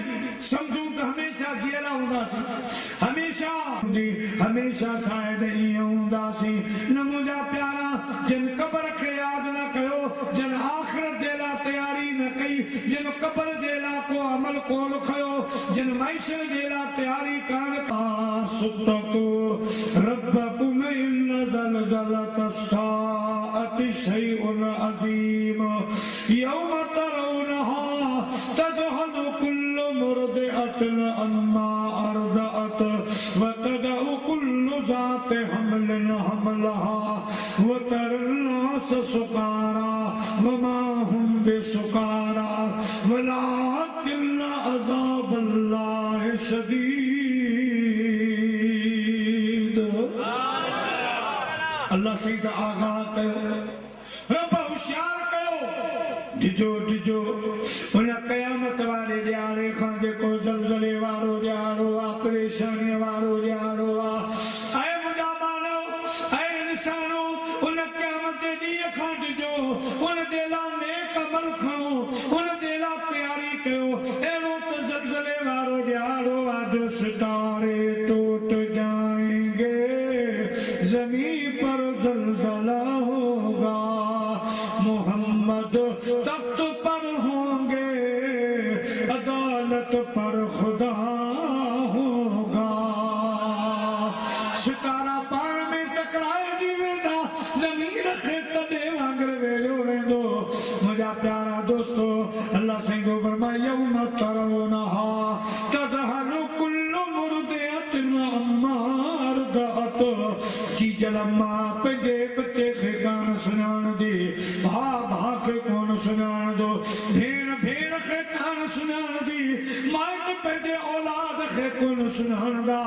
सम्झूं त हमेशह जीअरा हूंदासीं हमेशह शायदि ईअं हूंदासीं न मुंहिंजा प्यारा जिन क़बर खे यादि न कयो जिन आख़िरत जे लाइ तयारी न कई जिन क़बर जे लाइ को अमल कोन खयो जिन मैशर जे लाइ तयारी कान सुतको रब्बकुम इन ज़लज़लत अस्साअति शैउन अज़ीम यौम तरौनहा तज़हलु कुल्लु मुर्दिअतिन अम्मा अर्दअत वतदउ कुल्लु ज़ाति हमलिन हमलहा वतरन्नास सुकारा वमा हुम बिसुकारा वलाकिन्न अज़ाबल्लाहि शदीद अल्लाह सही आगाह कयो रब होशियार कयो डिजो डिजो उन क़यामत वारे ॾियारे खां जेको ज़लज़ले वारो ॾियारो आहे परेशानी वारो ॾियारो आहे ऐं मुंहिंजा मानव ऐं इंसानो उन क़यामत जे ॾींहं खां डिजो उन जे लाइ नेक अमल खणो उन जे लाइ तयारी कयो अहिड़ो त ज़लज़ले वारो ॾियारो आहे जो सितारे टूट जाएंगे ज़मीन पर ज़लज़ला होगा मोहम्मद तख्त पर होंगे अदालत पर खुदा होगा सितारा पाण में टकराइजी वेंदा ज़मीन खे तॾहिं वांगुरु वेलियो वेंदो मुंहिंजा प्यारा दोस्तो अल्लाह सईं फरमाए यौम तरौनहा तज़हलु कुल्लु मुर्दिअतिन अम्मा अर्दअत चीजल मां पंहिंजे बच्चे खे कान सुञाणंदी भाउ खे कोन सुञाणंदो भेण खे कान सुञाणंदी माइट पंहिंजे औलाद खे कोन सुञाणंदा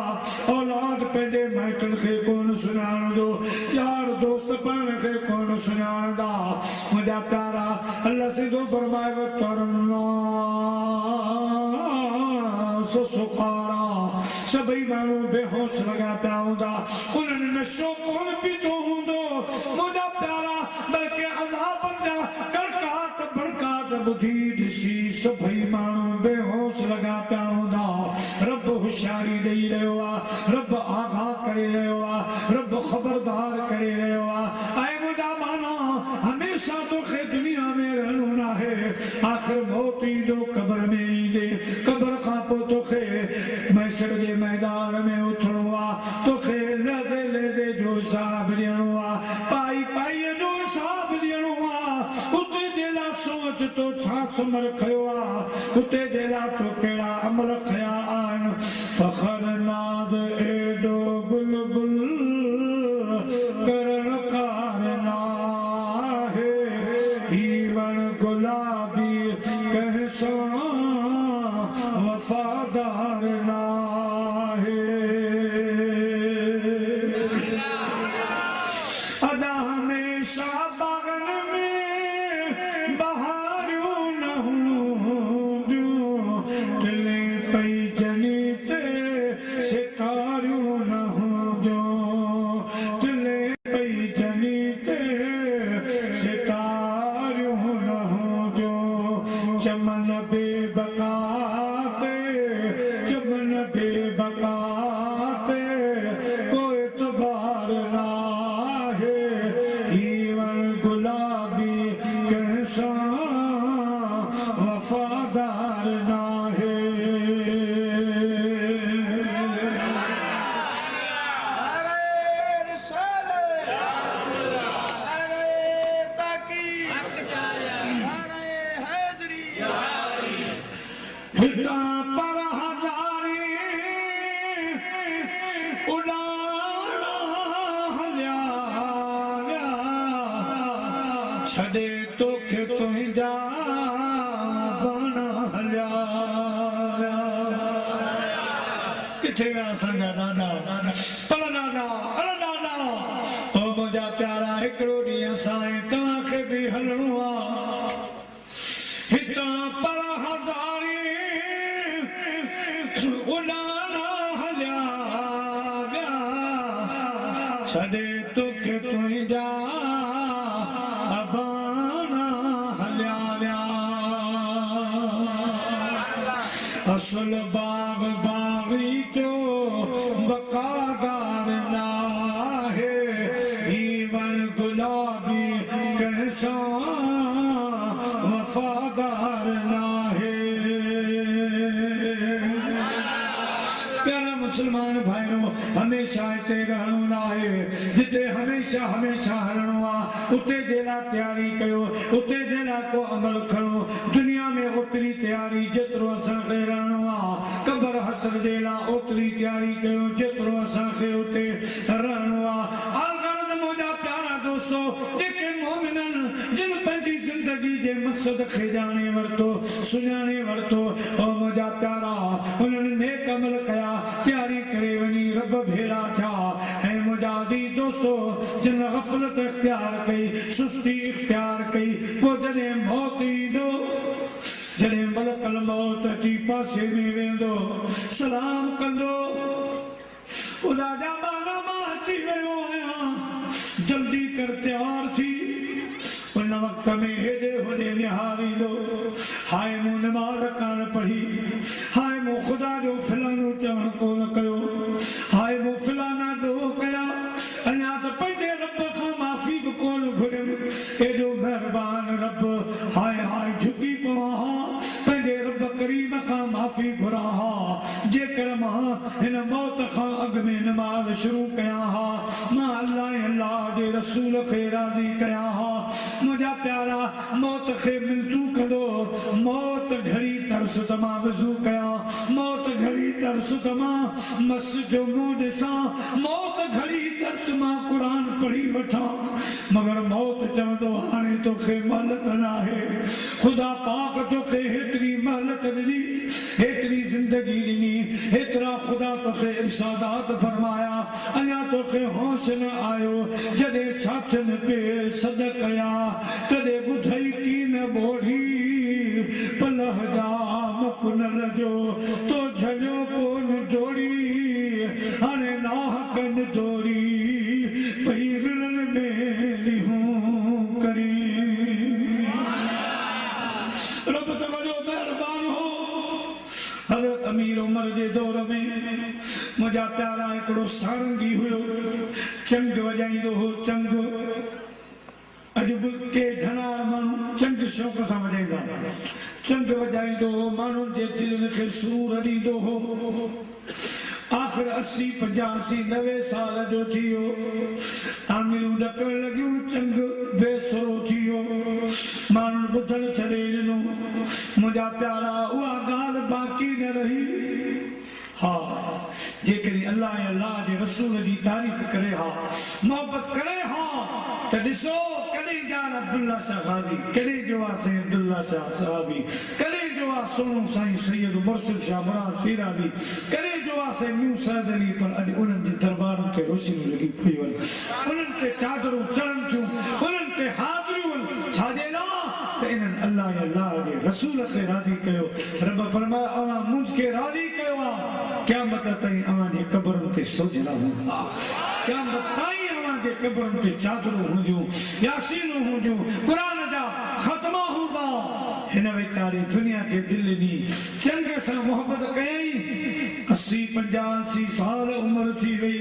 औलाद पंहिंजे माइटनि खे कोन सुञाणंदो यार दोस्त पाण खे कोन सुञाणंदा मुंहिंजा प्यारा अल्लाह सिधो फरमाए वतरन्नास सुकारा सभई माण्हू बेहोश लॻा पिया हूंदा उन्हनि नशो कोन पीतो हूंदो मुंहिंजा प्यारा बल्कि अज़ाबनि जा कड़काट भड़काट ॿुधी ॾिसी सभई माण्हू बेहोश लॻा पिया हूंदा रब होशियारी ॾेई रहियो आहे रब आगाह करे रहियो आहे रब ख़बरदार करे रहियो आहे ऐं मुंहिंजा माना हमेशह तोखे दुनिया में रहणो न आहे आख़िर मौत ईंदो क़बर में ईंदे क़बर खां पोइ तोखे मैशर जे मैदान में उथणो आहे तोखे लज़े लज़े जो हिसाब ॾियणो आहे पाई जो हिसाब ॾियणो आहे उते जे लाइ सोच तो छा सुमर खयो आहे उते जे लाइ तो कहिड़ा अमल खया आहिनि फ़ख़्र नाज़ एॾो बुलबुल करण कार नाहे ही वण गुलाबी कंहिं सां वफ़ादार नाहे अदा हमेशह बाग़न में बहारियूं न हूंदियूं छड़े तोखे तुंहिंजा बाना हलिया किथे विया असांजा नाना पर नाना अरे नाना ओ मुंहिंजा प्यारा हिकिड़ो ॾींहुं असां तव्हांखे बि हलणो आहे हितां पर हज़ारी उॾाना हलिया विया छॾे तोखे तुंहिंजा बाना हलिया विया असुल बाग बागी जो वफ़ादार नाहे ही वण गुलाबी कैसा वफ़ादार नाहे प्यारा मुसलमान भाइयों हमेशा हिते रहणो नाहे जिते हमेशा हमेशा हलणो आहे उते जे लाइ तयारी कयो उते जे लाइ को अमल खणो दुनिया में ओतिरी तयारी जेतिरो असांखे रहणो आहे कब्र हसर जे लाइ ओतिरी तयारी कयो जेतिरो असांखे उते रहणो आहे अलगर्द मुंहिंजा प्यारा दोस्तो जेके मोमिनन जिन पंहिंजी ज़िंदगी जे मक़सद खे ॼाणे वरितो सुञाणे वरितो ओ मुंहिंजा प्यारा उन्हनि नेक अमल कया तयारी करे वञी रब भेड़ा थिया ऐं मुंहिंजा अज़ीज़ दोस्तो जिन गफ़लत इख्तियार कई सुस्ती इख्तियार कई पोइ जॾहिं मौत ईंदो जॾहिं मलकल मौत अची पासे में वेंदो सलाम कंदो राजा बागा मां अची वियो आहियां जल्दी कर तयार थी उन वक्त में हेॾे होॾे निहारींदो हाय मूं नमाज़ कान पढ़ी हाय मूं ख़ुदा जो फिलानो चवण कोन कयो हाय मूं फिलाना ॾोह कया अञा त पंहिंजे रब खां माफ़ी बि कोन घुरियमि एॾो महिरबान रब हाय हाय झुकी पवां हा पंहिंजे रब करीम खां माफ़ी घुरां हा जेकर मां हिन मौत खां अॻु में नमाज़ शुरू कयां हा मां अल्लाह जे रसूल खे राज़ी कयां हा मुंहिंजा प्यारा मौत खे मिलतू कंदो मौत घड़ी तरस त मां वज़ू कयां मौत घड़ी तरस त मां मस्जिद जो मुंहुं ॾिसां मौत घड़ी तरस मां क़ुरान पढ़ी वठां मगर मौत चवंदो हाणे तोखे महलत नाहे ख़ुदा पाक तोखे हेतिरी महलत ॾिनी हेतिरी ज़िंदगी ॾिनी हेतिरा ख़ुदा तोखे इरशादात फरमाया अञा तोखे होश न आयो जॾहिं साथियुनि पे सद कया तॾहिं ॿुधई कीन ॿोढ़ी पलह जा मुकुनल जो तो झलियो कोन जोड़ी हाणे नाहकनि दोरी पई रिणनि में लिहूं करी रब त वॾो महिरबान हो हज़रत अमीर उमर जे दौर में मुंहिंजा प्यारा हिकिड़ो सारंगी हुयो चंग वॼाईंदो हो चंग अॼु बि के धनार माण्हू चंग शौक़ सां वॼाईंदा चंग वॼाईंदो हो माण्हुनि जे दिलनि खे सूर ॾींदो हो आख़िर 80, 85, 90 साल जो थी वियो आङिरियूं ॾकण लॻियूं चंग बेसुरो थी वियो माण्हुनि ॿुधण छॾे ॾिनो मुंहिंजा प्यारा उहा ॻाल्हि बाक़ी न रही हा जेकॾहिं अल्लाह जे रसूल जी तारीफ़ करे हा मोहबत करे हा त ॾिसो कॾहिं जान अब्दुल्ला शाह ग़ाज़ी कॾहिं जो आहे साईं अब्दुल्ला शाह सहाबी कॾहिं जो आहे सोनो साईं सैयद मुर्शिद शाह मुराद सीराबी कॾहिं जो आहे साईं न्यू सैद अली पर अॼु उन्हनि जी दरबारुनि ते रोशनी लॻी पई वञे उन्हनि ते चादरूं चढ़नि थियूं उन्हनि ते हाज़िरियूं छाजे लाइ त इन्हनि अल्लाह जे रसूल खे राज़ी कयो रब फरमाए अवां मुंझ खे राज़ी कयो आहे क़यामत ताईं अवां जे क़बरुनि ते सोजरा हूंदा क़यामत ताईं अवां जे क़बरुनि ते चादरूं हूंदियूं यासीनूं हूंदियूं क़ुरान जा ख़तमा हूंदा हिन वीचारे दुनिया खे दिल ॾिनी चंग सां मोहबत कयई 80, 85 साल उमिरि थी वई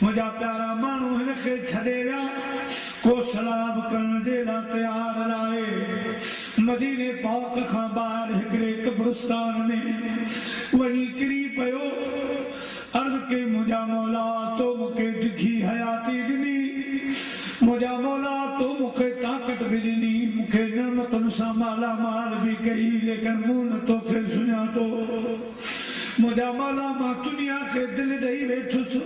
मुंहिंजा प्यारा माण्हू हिन खे छॾे विया को सलाम करण जे लाइ तयार न आहे मदीने पाक खां ॿाहिरि हिकिड़े कब्रिस्तान में वञी किरी पियो अर्ज़ कई मुंहिंजा मौला तो मूंखे डिघी हयाती ॾिनी मुंहिंजा मौला तो मूंखे ताक़त बि ॾिनी मूंखे नेमतुनि सां मालामाल बि कई लेकिन मूं न तोखे सुञातो मुंहिंजा मौला मां दुनिया खे दिल ॾेई वेठुसि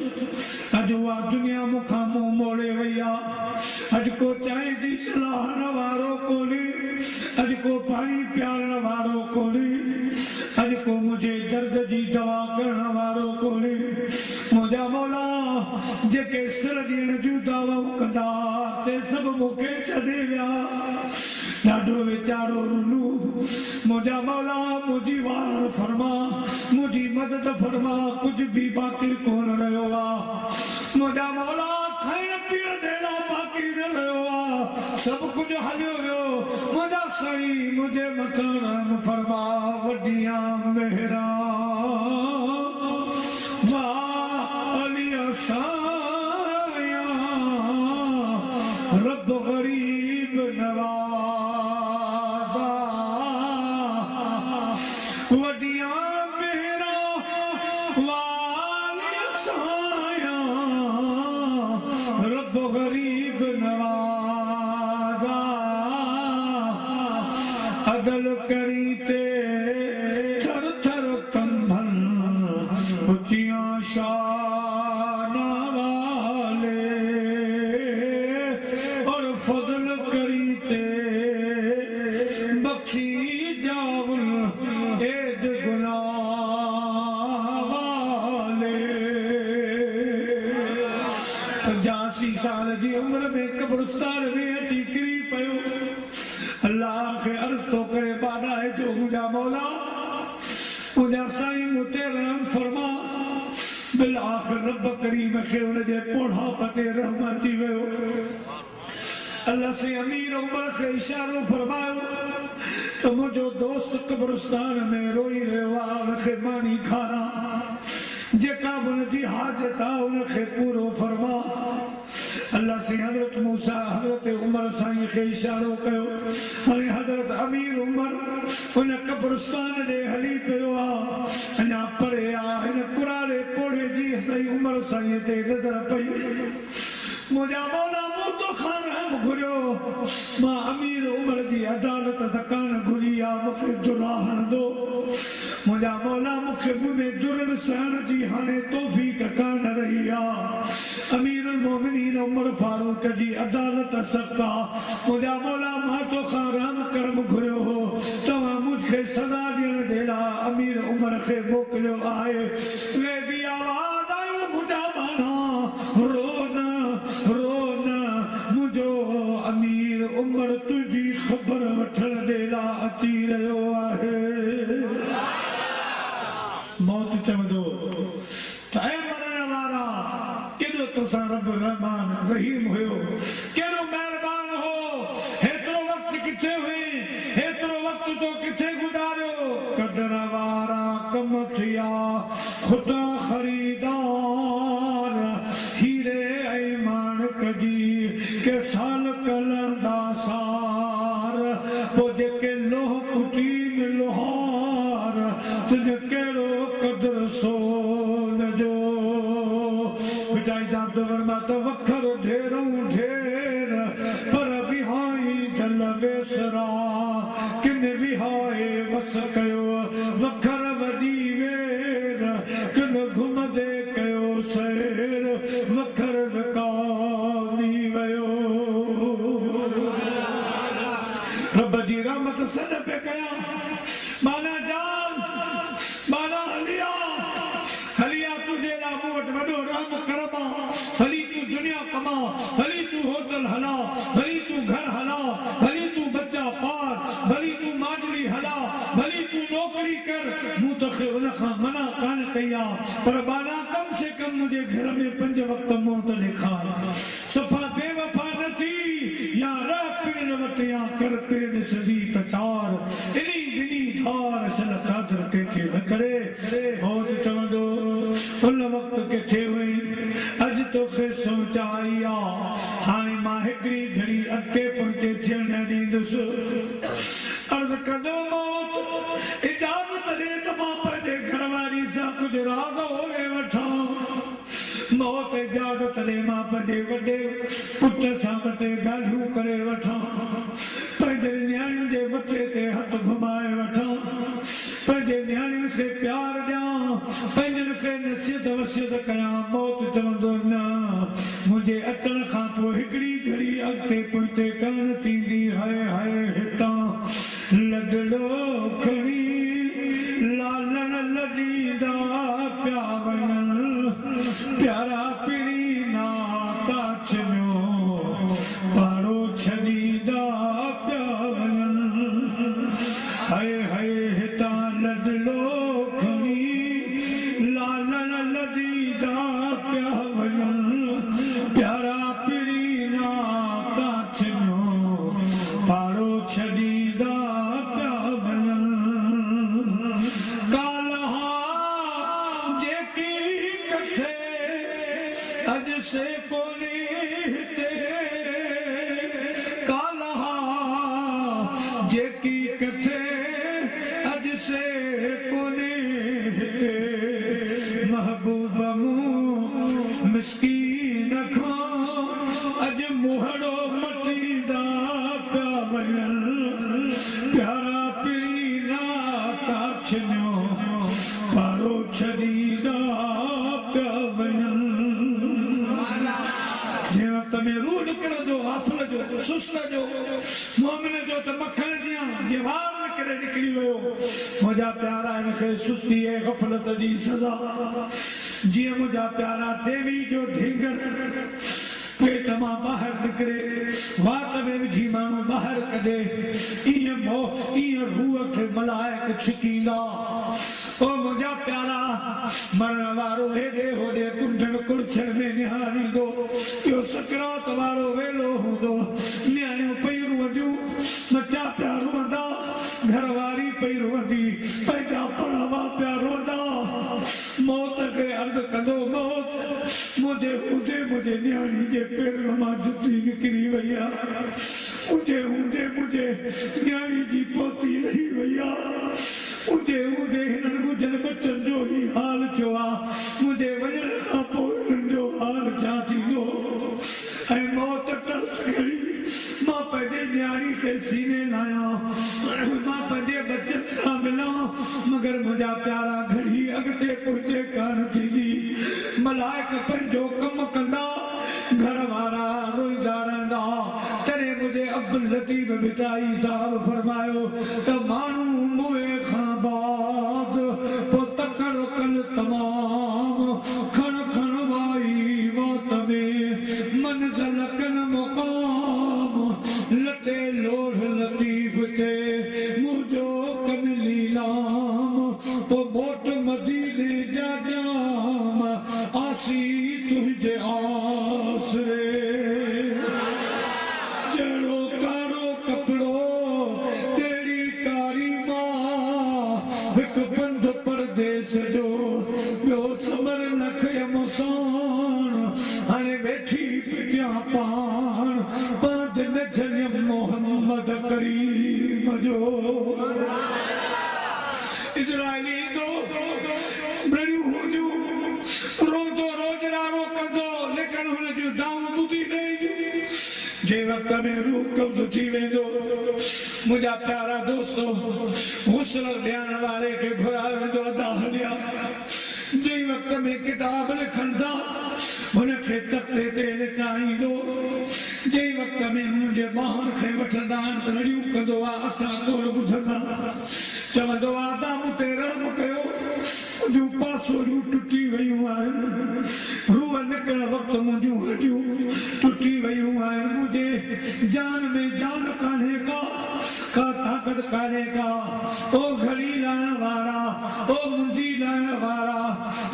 अॼु उहा दुनिया मूंखां मुंहुं मोड़े वई आहे अॼु को चाहे थी सलाहन वारो कोनी, अज को पानी प्यारण वारो कोनी, अज को मुझे दर्द जी दवा करण वारो कोनी। मुझा मौला जेके सिर ॾियण जूं दावाऊं कंदा से सब मूंखे छॾे विया, ॾाढो वीचारो रुनू। मुझा मौला मुझी वार फरमा, मुझी मदद फरमा, कुछ भी बाकी कोन रहियो आ। मुझा मौला खाइण पीअण जे लाइ बाकी न रहियो आ, सब कुछ हलियो वियो। मुझा साईं मुझे मथां रहम फरमा, वॾियां मेहरा साया रब गरीब नवाज़ा, वॾियां मेहरा वाली साया रब गरीब नवाज़ा। अदल करी ते थर थर कंभन ऊंचियां शान वाले, और फजल करी ते बख्शी जावल एद गुलाम वाले। 85 साल की उम्र में कब्रिस्तान में अची किरी पयो, अल्लाह के अर्ज़ तो करे बादा है जो मुझा मौला मुझा साईं मुते रहम फरमा। बिल आखिर रब करीम खे उनजे पोढ़ाप ते रहम अची वियो। अल्लाह से अमीर उमर खे इशारो फरमायो तो मुझो दोस्त कब्रिस्तान में रोई रहियो आहे, उनखे मानी खारां, जेका बि उनजी हाजत आहे उनखे पूरो फरमा। अल्लाह से हजरत मूसा हजरत उमर साईं खे इशारो कयो। हाणे हजरत अमीर उमर उन कब्रिस्तान ॾे हली पियो आहे, अञा परे आहे। हिन कुरारे पोड़े जी सही उमर साईं ते नज़र पई। मुझा मौला मूं तोखां रहम घुरियो, मां अमीर उमर जी अदालत तकान घुरी आहे, मूंखे जुरा हणंदो। मुझा मौला मूंखे मुंहिंजे जुर्म सहण जी हाणे तौफ़ीक़ कान रही आहे। अमीर मोमिनीन उमर फारूक जी अदालत सख़्त आहे। मुझा मौला मां तोखां रहम करम घुरियो हो, तव्हां मूंखे सज़ा ॾियण जे लाइ अमीर उमर खे मोकिलियो आहे। वे बि आवाज़ आयो मुझा बाना रो न मुझो अमीर उमर तुझी ख़बर वठण जे लाइ अची रहियो आहे। मौत चवंदो त ऐ मरण वारा केॾो तोसां रब रहमान रहीम हुयो, केॾो महिरबान हो। हेतिरो वक़्तु किथे हुई, हेतिरो वक़्तु तो किथे गुज़ारियो। कदर वारा कम थिया ख़ुदा ख़रीदार, हीरे ऐं माणक जी के साल कलंदा सार। पोइ जेके लोह कुटी में लोहार, तुझ कहिड़ो कदर सोन जो। मिठाई साहब तो फरमाता वखर ढेरों ढेर, पर विहाई दल वेसरा, किन विहाए वस कयो वखर वॾी वेर, किन घुमदे कयो सैर वखर विकामी वियो। रब जी रहमत सॾ पे कया माना जान माना हलिया हलिया तुझे लाइ मूं वटि वॾो रहम करम आहे। हली तूं दुनिया कमा, हली तूं होटल हला, हली तूं घर हला, हली तूं बच्चा पाल, भली तूं माजड़ी हला, भली तूं नौकरी कर, मूं तोखे उन खां मना कान कई आहे। पर बाना कम से कम मुंहिंजे घर में 5 वक़्त मौत ॾेखार। सफ़ा बेवफा न थी, या रह पिण वटि या कर पिण सजी पचार, इनी बिनी धार सल कादर कंहिंखे न करे। मौत चवंदो उन वक़्तु किथे हुई, अॼु तोखे सोच आई आहे, हाणे मां हिकिड़ी घड़ी अॻिते पोइते थियण न ॾींदुसि। अर्ज़ कंदो मौत इजाज़त ॾे त मां पंहिंजे घरवारी सां कुझु राज़ ओले वठां। मौत इजाज़त ॾे मां पंहिंजे वॾे पुट सां ॿ टे ॻाल्हियूं करे वठां, पंहिंजे नियाणियुनि जे मथे ते हथ घुमाए वठां, पंहिंजे नियाणियुनि खे प्यार ॾियां, पंहिंजनि खे नसीहत वसियत कयां। मौत चवंदो न, मुंहिंजे अचण वजन खां पोइ हिकिड़ी घड़ी अॻिते पुठिते करण थींदी हाय हितां लॾड़ो खणी लालण लॾींदा पिया वञनि प्यारा पीड़ी नाता छिनियो पाड़ो छॾींदा पिया वञनि हाय हितां लॾड़ो खणी लालण लॾींदा पिया वञनि प्यारा पीड़ी नाता छिनियो पाड़ो छॾींदा पिया वञनि कालहा जेकी कथे अॼु से कोन्हे हिते कालहा जेकी कथे अॼु से कोन्हे हिते महबूब मूं मिस्कीन खां अॼु मुहड़ो मटींदा पिया वञनि प्यारा पीड़ी नाता छिनियो पाड़ो छॾींदा पिया वञनि जंहिं वक़्त में रूह निकिरंदो गाफ़िल जो सुस्त जो मोमिन जो त मखण जियां जवार निकिरे निकिरी वियो मुंहिंजा प्यारा हिनखे सुस्ती ऐं गफ़लत जी सज़ा जीअं मुंहिंजा प्यारा देवी जो ढींगर पेट मां ॿाहिरि निकिरे वात में विझी माण्हू ॿाहिरि कढे ईअं रूह खे मलाइक छिकींदा ओ मुंहिंजा प्यारा मरण वारो हेॾे होॾे कुंडण कुड़छण में निहारींदो इहो सकरात वारो वेलो हूंदो न्याणियूं पई रुअंदियूं बच्चा पिया रुअंदा घरवारी पई रुअंदी पंहिंजा पड़ावा पिया रुअंदा मौत खे अर्ज़ु कंदो मौत मुंहिंजे हूंदे मुंहिंजे न्याणी जे पेरनि मां जुती निकिरी वई आहे हूंदे मुंहिंजे न्याणी जी पोती रही वई आहे हूंदे हिननि मुंहिंजनि बचनि जो ई हाल थियो आहे मुंहिंजे वञण खां पोइ हिननि जो हाल छा थींदो ऐं मौत तरस खणी मां पंहिंजे न्याणी खे सीने लाहियां मां पंहिंजे बचनि सां मिलां मगर मुंहिंजा प्यारा घड़ी अॻिते पुठिते कान थींदी मलाइक पंहिंजो कमु कंदा घर वारा रोईंदा रहंदा तॾहिं मुंहिंजे अब्दुल लतीफ़ बिटाई साहब फरमायो त माण्हू मोए खां बाद पोइ तकड़ कल तमाम खण वाई वात में मंज़िल कन मुक़ाम लटे लोढ़ लतीफ़ ते मुंहिंजो कमली लाम पोइ मोट मदीने जा ॼाम आसी तुंहिंजे आसरे जहिड़ो कारो कपिड़ो तेरी कारी मां हिकु बंद परदेस जो ॿियो समर न कयमि साण हाणे वेठी पिटिया पाण बांध न झलियमि मोहम्मद करीम जो इज़राइली बड़ियूं हूंदियूं रोज़ो रोज़गारो कंदो लेकिन हुन जूं दाऊं ॿुधी न ईंदियूं जंहिं वक़्त में रूह कब्ज़ थी वेंदो मुंहिंजा प्यारा दोस्तो हुस्न ॾियण वारे खे घुराए वेंदो अदा हलिया जंहिं वक़्त में किताब लिखनि था हुनखे तख़्ते ते लिटाईंदो जंहिं वक़्त में हुनजे ॿारनि खे वठंदा आहिनि त रड़ियूं कंदो आहे असां कोन ॿुधंदा चवंदो आहे दाम ते रहम कयो जूं पासोड़ियूं टुटी वयूं आहिनि रूह निकिरण वक़्तु मुंहिंजूं हॾियूं टुटी वयूं आहिनि मुंहिंजे जान में जान कान्हे का ताक़त कान्हे का ओ घड़ी लाइण वारा ओ मुंडी लाइण वारा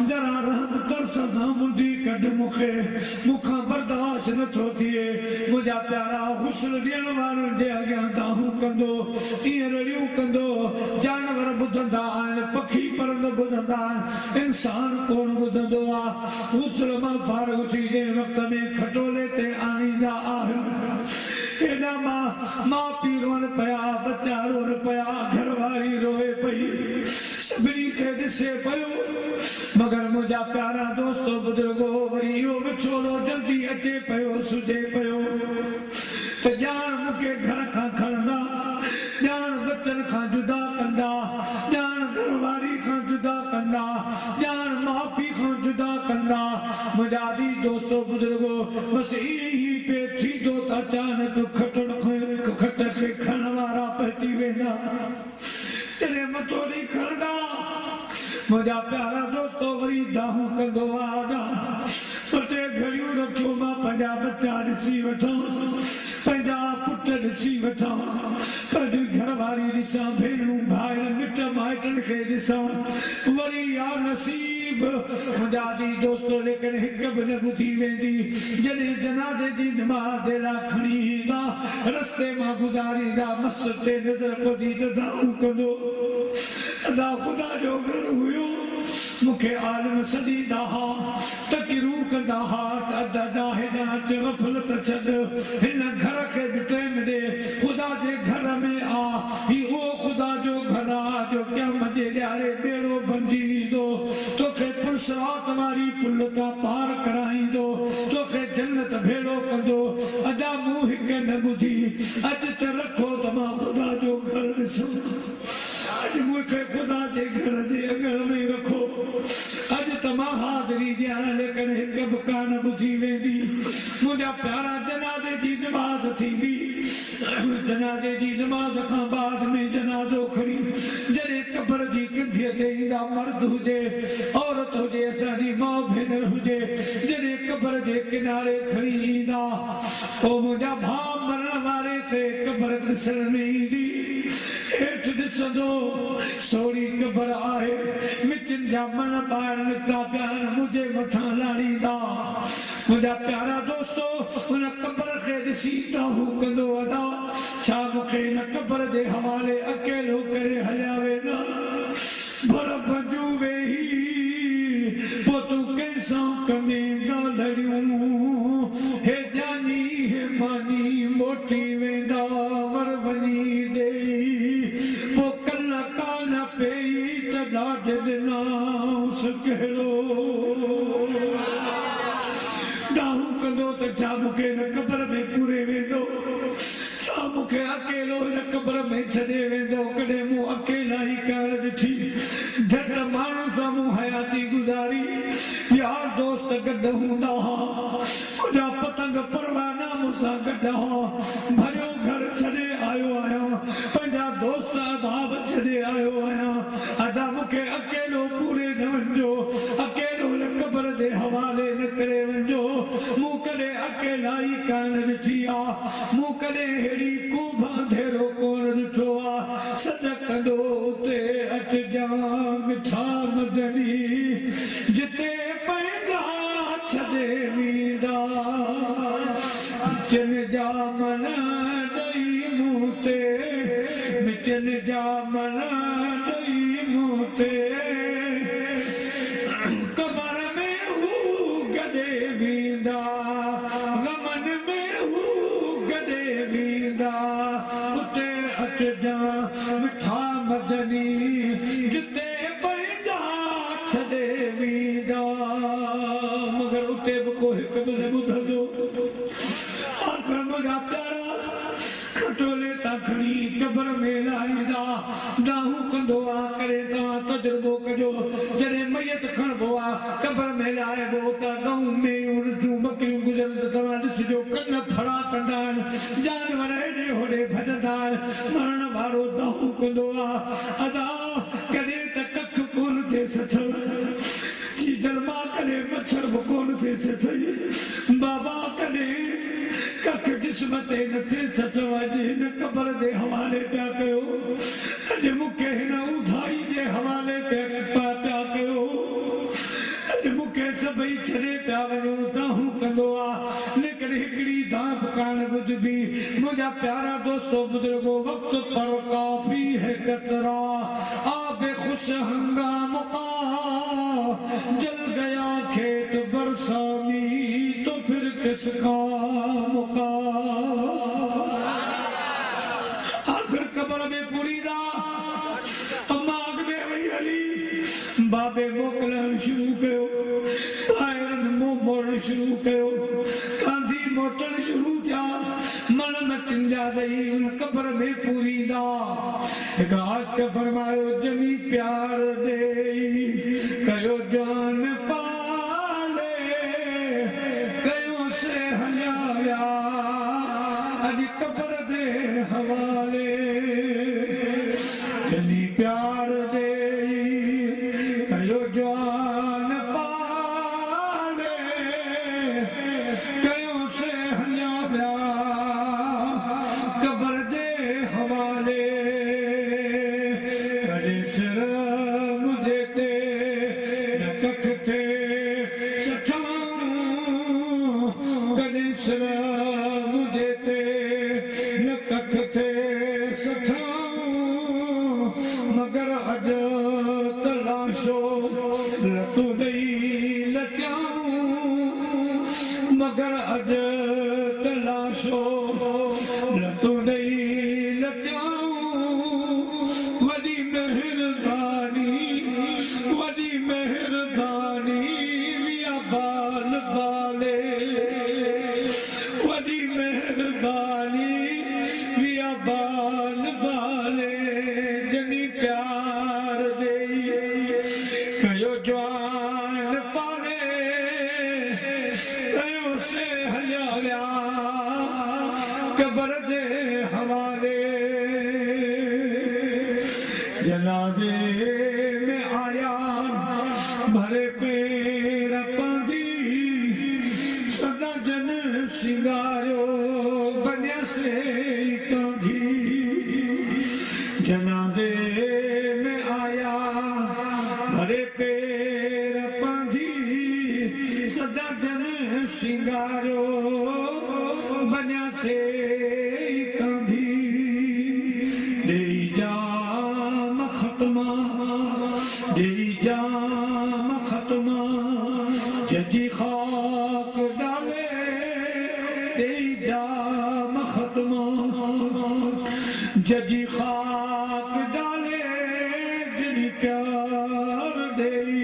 जरा रहम तरस सां मुंडी कढ मूंखां बर्दाश्त नथो थिए मुंहिंजा प्यारा हुस्न ॾियण वारनि जे अॻियां दाहूं कंदो ईअं रड़ियूं कंदो जानवर ॿुधंदा आहिनि पखी परंद ॿुधंदा आहिनि इंसान कोन ॿुधंदो आहे हुस्न मां फारग थी जंहिं वक़्त में खटोले ते आणींदा आहिनि केॾा माउ पीउ रोअनि पिया बच्चा रोअनि पिया घरवारी रोए पई सभिनी खे ॾिसे पियो मगर मुंहिंजा प्यारा दोस्तो बुजुर्गो वरी इहो विछोड़ो जल्दी अचे पियो सुझे पियो त ॼाण मूंखे घर खां खणंदा ॼाण बचनि खां जुदा कंदा ॼाण घरवारी खां जुदा कंदा ॼाण माउ पीउ खां जुदा कंदा मुंहिंजा दी दोस्तों बुजुर्गो बस यही पे थी दो अचानक खटण खट के खण वारा पहुंची वेंदा तेरे मथो नहीं खड़दा मुझा प्यारा दोस्तों वरी दाहूं कंदो आदा पटे घड़ियों रखियो मां पंजा बच्चा ॾिसी वठो पंजा पुट ॾिसी वठो पंहिंजी घरवारी ॾिसां भेनरूं भाइर मिट माइटनि खे ॾिसां वरी या नसीब मुंहिंजा जी दोस्तो लेकिन हिकु बि न ॿुधी वेंदी जॾहिं जनाज़े जी नमाज़ ला खणी ईंदा रस्ते मां गुज़ारींदा मस्जिद ते नज़र पवंदी त दाऊं कंदो अदा ख़ुदा जो घर हुयो मूंखे आलिम सजीदा हा तकिरूं कंदा हा त अदा हेॾा गफ़लत छॾ हिन घर खे बि टाइम ॾे ख़ुदा जे घर में आ ही उहो ख़ुदा जो घर आ जो क़यामत जे ॾियारे ॿेड़ो बणिजी ईंदो तोखे पुरसरात वारी पुल तां पार कराईंदो तोखे जन्नत भेड़ो कंदो अदा मूं हिकु न ॿुधी अॼु त रखो त मां ख़ुदा जो घर ॾिसां अॼु मूंखे ख़ुदा जे घर जे अङण में रखो अॼु त मां हाज़िरी ॾियां लेकिन हिकु बि कान ॿुधी वेंदी मुंहिंजा प्यारा जनाज़े जी नमाज़ थींदी जनाज़े जी नमाज़ खां बाद में जनाज़ो खणी जॾहिं क़ब्र जी कंधीअ ते ईंदा मर्द हुजे औरत हुजे असांजी माउ भेनर हुजे जॾहिं क़ब्र जे किनारे खणी ईंदा पोइ मुंहिंजा भाउ मरण वारे खे क़ब्र ॾिसण में ईंदी हेठि ॾिसंदो सोड़ी क़ब्र आहे मिटियुनि जा मण ॿाहिरि निकिता पिया आहिनि मुंहिंजे मथां लाड़ींदा मुंहिंजा प्यारा दोस्तो हुन क़ब्र खे ॾिसी दाहूं कंदो अदा छा मूंखे हिन क़ब्र जे हवाले अकेलो करे हलिया वेंदा भर भॼूं वेही पोइ तूं कंहिंसां कंदें ॻाल्हियूं हे ॼानी हे मानी मोटी वेंदा वर वञी ॾेई पोइ कल कान पई त ॾाढ ॾिनांसि कहिड़ो दाहूं कंदो त छा मूंखे हिन क़ब्र में पूरे वेंदो छा मूंखे अकेलो हिन क़ब्र में छॾे वेंदो कॾहिं मूं अकेला ई कार ॾिठी झट माण्हू सां मूं हयाती गुज़ारी यार दोस्त गॾु हूंदा हुआ मुंहिंजा पतंग परवाना मूंसां गॾु हुआ भरियो घर छॾे आयो आहियां पंहिंजा दोस्त अहबाब छॾे आयो आहियां अदा मूंखे अकेलो पूरे न वञिजो अकेलो हिन क़ब्र जे हवाले न करे वञिजो मूं कॾहिं अकेला ई कान ॾिठी आहे मूं कॾहिं अहिड़ी को अंधेरो कोन ॾिठो आहे सॾ कंदो उते अचिजां मिठा मदनी जिते पंहिंजा छॾे वेंदा मिटियुनि जा मन ॾेई मूं ते मिटियुनि जा मन ॾेई मूं ते क़ब्र में हू गॾे वेंदा गमन में हू गॾे वेंदा उते अचिजां मिठा मदनी जिते पंहिंजा छॾे वेंदा मगर उते बि को हिकु बि न ॿुधंदो आख़िर मुंहिंजा प्यारा खटोले तां खणी क़ब्र में लाहींदा दाहूं कंदो आहे करे तव्हां तजुर्बो कजो जॾहिं मयत खणबो आहे क़ब्र में लाहिबो त गऊं मेयूं ऋतूं बकरियूं गुज़रनि त तव्हां ॾिसिजो कन फड़ा कंदा आहिनि जानवर हेॾे होॾे भॼंदा आहिनि मरण वारो दाहूं कंदो आहे अदा कॾहिं त कख कोन थिए सठल चीजल मां कॾहिं मच्छर बि कोन थिए सठई बाबा कॾहिं कख जिस्म ते न थिए सठ अॼु हिन क़ब्र जे हवाले पिया कयो अॼु मूंखे हिन उधाई जे हवाले पिया कयो अॼु मूंखे सभई छॾे पिया वञो दाहूं कंदो आहे लेकिन हिकिड़ी धाप कान ॿुधबी मुंहिंजा प्यारा दोस्तो बुजुर्गो वक़्त पर काफ़ी है कतरा आबे खुश हंगाम जल गया खेत बरसानी तो फिर किसका मुका आखिर क़ब्र में पुरीदा अम्मा अॻ में वई हली बाबे मोकिलण शुरू कयो ॿाहिरनि मुंहुं मोड़ण शुरू कयो कांधी मोटण शुरू थिया मन मटिन जा ॾेई हुन क़ब्र में पूरीदा हिकु आशिक़ फरमायो जनी प्यार ॾेई कयो जान पाले अज कब्र दे हवाले जनी प्यार दे कयो जवान पाले कयो से हया ब्या कब्र दे हवाले कजे सिर मुझे ते न कख थे सठाऊं कजे सिर मुझे ते न कख थे सठाऊं मगर अज तलाशो लतू नहीं लचाऊं मगर अज तलाशो लतू नहीं लचाऊं वडी मेहरबानी विया बाल बाले वडी मेहरबानी विया बाल बाले जनी प्यार दे कयो जवान पाले कयो से हया व्या कब्र दे हवाले जनाजे में आया भरे पेर पांदी सदा जन सिंगारो बन्या से कांधी जनाजे में आया भरे पेर पांदी सदा जन सिंगारो बन्या से कांधी देई जाम खत्मा देई जाम खत्मा जजी खाक डाले देई जाम खत्मा जजी खाक डाले जनी प्यार देई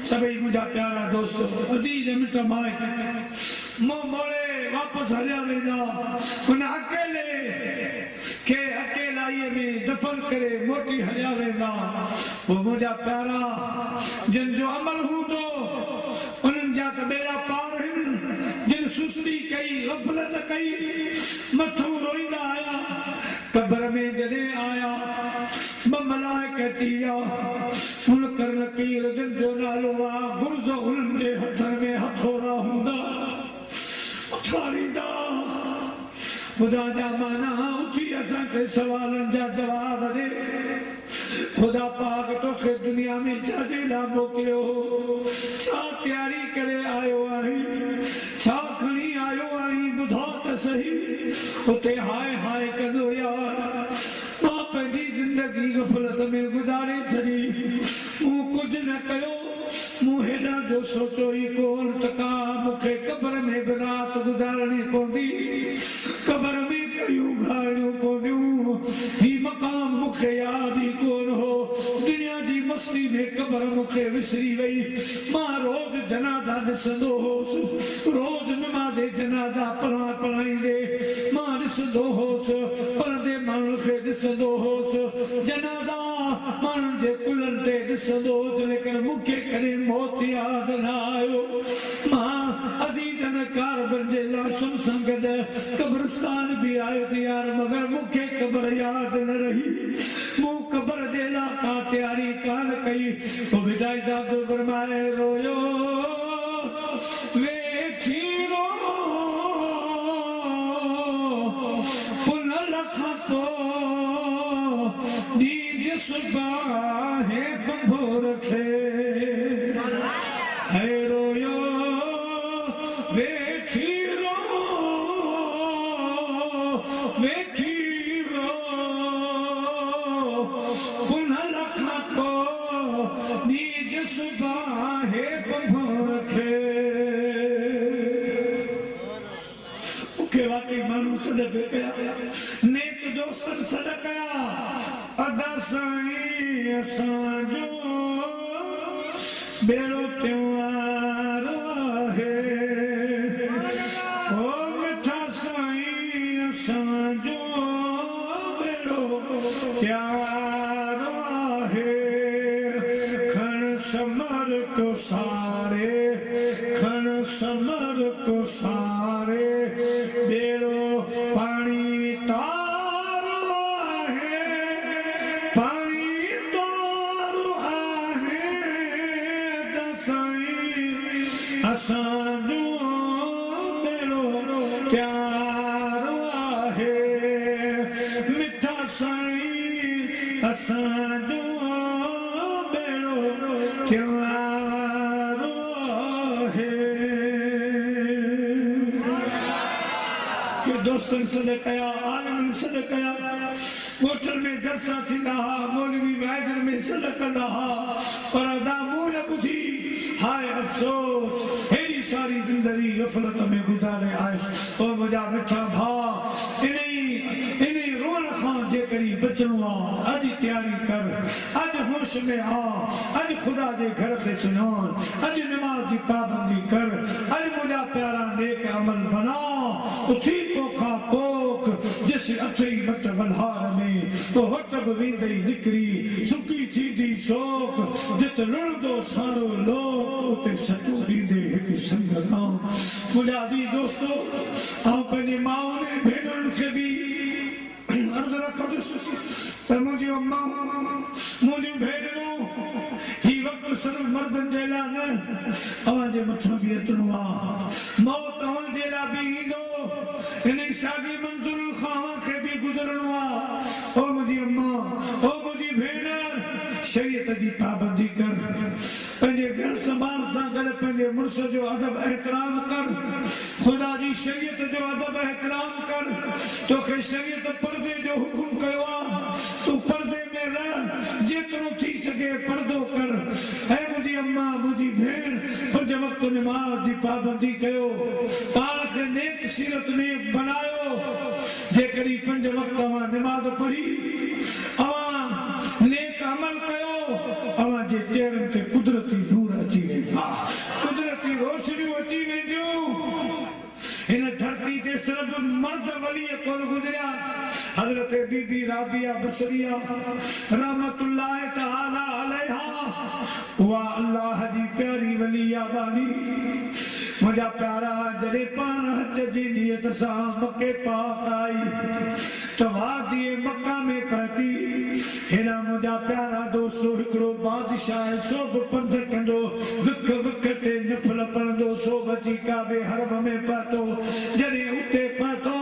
सभी मुझा प्यारा दोस्तों अजीज मिट माए मुंह मोड़े वापस हरिया वेंदा उन अकेले के अकेलाई में दफन करे मोटी हरिया वेंदा वो मुझा प्यारा जिन जो अमल हूंदो उन्हनि जा त बेड़ा पार आहिनि जिन सुस्ती कई गफ़लत कई मथो रोईंदा आया कब्र में जॾहिं आया ॿ मलाइक अची मुनकर नकीर जिन जो नालो आहे गुर्ज़ उन्हनि जे हथनि में हथोड़ा हूंदा उथारींदा खुदा जा माना उठी असांखे सवालनि जा जवाब ॾे खुदा पाक तोखे दुनिया में छाजे लाइ मोकिलियो छा तयारी करे आयो आहीं छा खणी आयो आहीं ॿुधा त सही उते हाय हाय कंदो यार मां पंहिंजी ज़िंदगी गफ़लत में गुज़ारे छॾी मूं कुझु न कयो मूं हेॾा जो सोचो ई कोन त का मूंखे कब्र में बि राति गुज़ारणी पवंदी कब्र में करियूं घाड़ियूं पवंदियूं ही मक़ाम मूंखे यादि ई कोन हो दुनिया जी मस्ती में कब्र मूंखे विसरी वई मां रोज़ जनाज़ा ॾिसंदो होसि रोज़ नमाज़े जनाज़ा पढ़ाईंदे मां ॾिसंदो होसि पढ़ंदे माण्हुनि खे ॾिसंदो होसि जनाज़ा माण्हुनि जे कुलनि ते ॾिसंदो होसि लेकिन मूंखे कॾहिं मौत यादि न आयो मां अज़ीज़न कारबन जे लाशुनि सां गॾु कब्रिस्तान बि आयो त यार मगर मूंखे क़ब्र यादि न रही मूं क़ब्र जे लाइ का तयारी कान कई पोइ विदाई दादो फरमाए रोयो वेठी रो पुन लख पोइ नींद सुबाहे बंभो रखे है रोयो वेठी रो पुन लख पोइ नींद सुबाहे बंभो रखे मूंखे वाकई माण्हू सॾ बि कया नेक दोस्तनि सॾ कया अदा साईं असांजो बेड़ो त्योहार आहे ओ मिठा साईं असांजो बेड़ो त्योहार आहे खण समर को सारे खण समर को सारे असां जो बेड़ो क्यारो है कि दोस्तन से कया आलमन से कया होटल में जलसा थींदा मौलवी महफिल में सदकंदा पर दामू न बुधी हाय अफसोस हेड़ी सारी जिंदगी गफलत में गुजारे आयस ओ मुझा मिठा भा इन्हीं रोन खां जे करी बचणो आ अज तैयारी कर अज होश में आ अज खुदा जे घर से सुनान अज नमाज की पाबंदी कर अज मुझा प्यारा नेक अमल बना उठी पोखा पोख जिस अथई मट वलहार में तो वटब वेंदई निकरी सुकी थी दी सोख जित लड़दो सारो लोग उते सटू दींदे एक संग गांव मुझा दी दोस्तों आओ पंहिंजे माउ ने भेनरुनि खे बि अर्ज़ रखंदुसि त मुंहिंजी अम्मा मुंहिंजियूं भेनरूं ही वक़्तु सिर्फ़ मर्दनि जे लाइ न अव्हां जे मथां बि अचिणो आहे मौत अव्हां जे लाइ बि ईंदो इन साॻी मंज़िल खां अव्हां खे बि गुज़रणो आहे ओ मुंहिंजी अम्मा ओ मुंहिंजी भेण शरीयत जी पाबंदी कर पंहिंजे घर संभाल सां गॾु पंहिंजे मुड़ुस जो अदब एहतराम कर खुदा जी शरीयत जो अदब एहतराम कर तोखे शरीयत पर्दे जो हुकुम कयो आहे तू पर्दे में रह जेतिरो थी सघे पर्दो कर ऐ मुंहिंजी अम्मा मुंहिंजी भेण पंज वक़्त नमाज़ जी पाबंदी कयो पाण खे नेक सीरत में बनायो जेकॾहिं पंज वक़्त अवां नमाज़ पढ़ी अवां नेक अमल कयो अवां जे चेहरनि ते कुदरती नूर अची वेंदा कुदरती रोशनियूं अची वेंदियूं इन धरती ते सिर्फ मर्द वली कोन गुज़रिया हज़रत बीबी राबिया बसरिया रहमतुल्लाह तआला अलैहा उहा अल्लाह जी प्यारी वली बानी मुझा प्यारा जॾहिं पाण हज जी नियत सां मके पाक आई तो वादी मक्का में पहुती हेरा मुझा प्यारा दोस्तो हिकिड़ो बादशाह सोब पंध कंदो विख विख ते नफल पढ़ंदो सोब जी काबे हरम में पहुतो जॾहिं उते पहुतो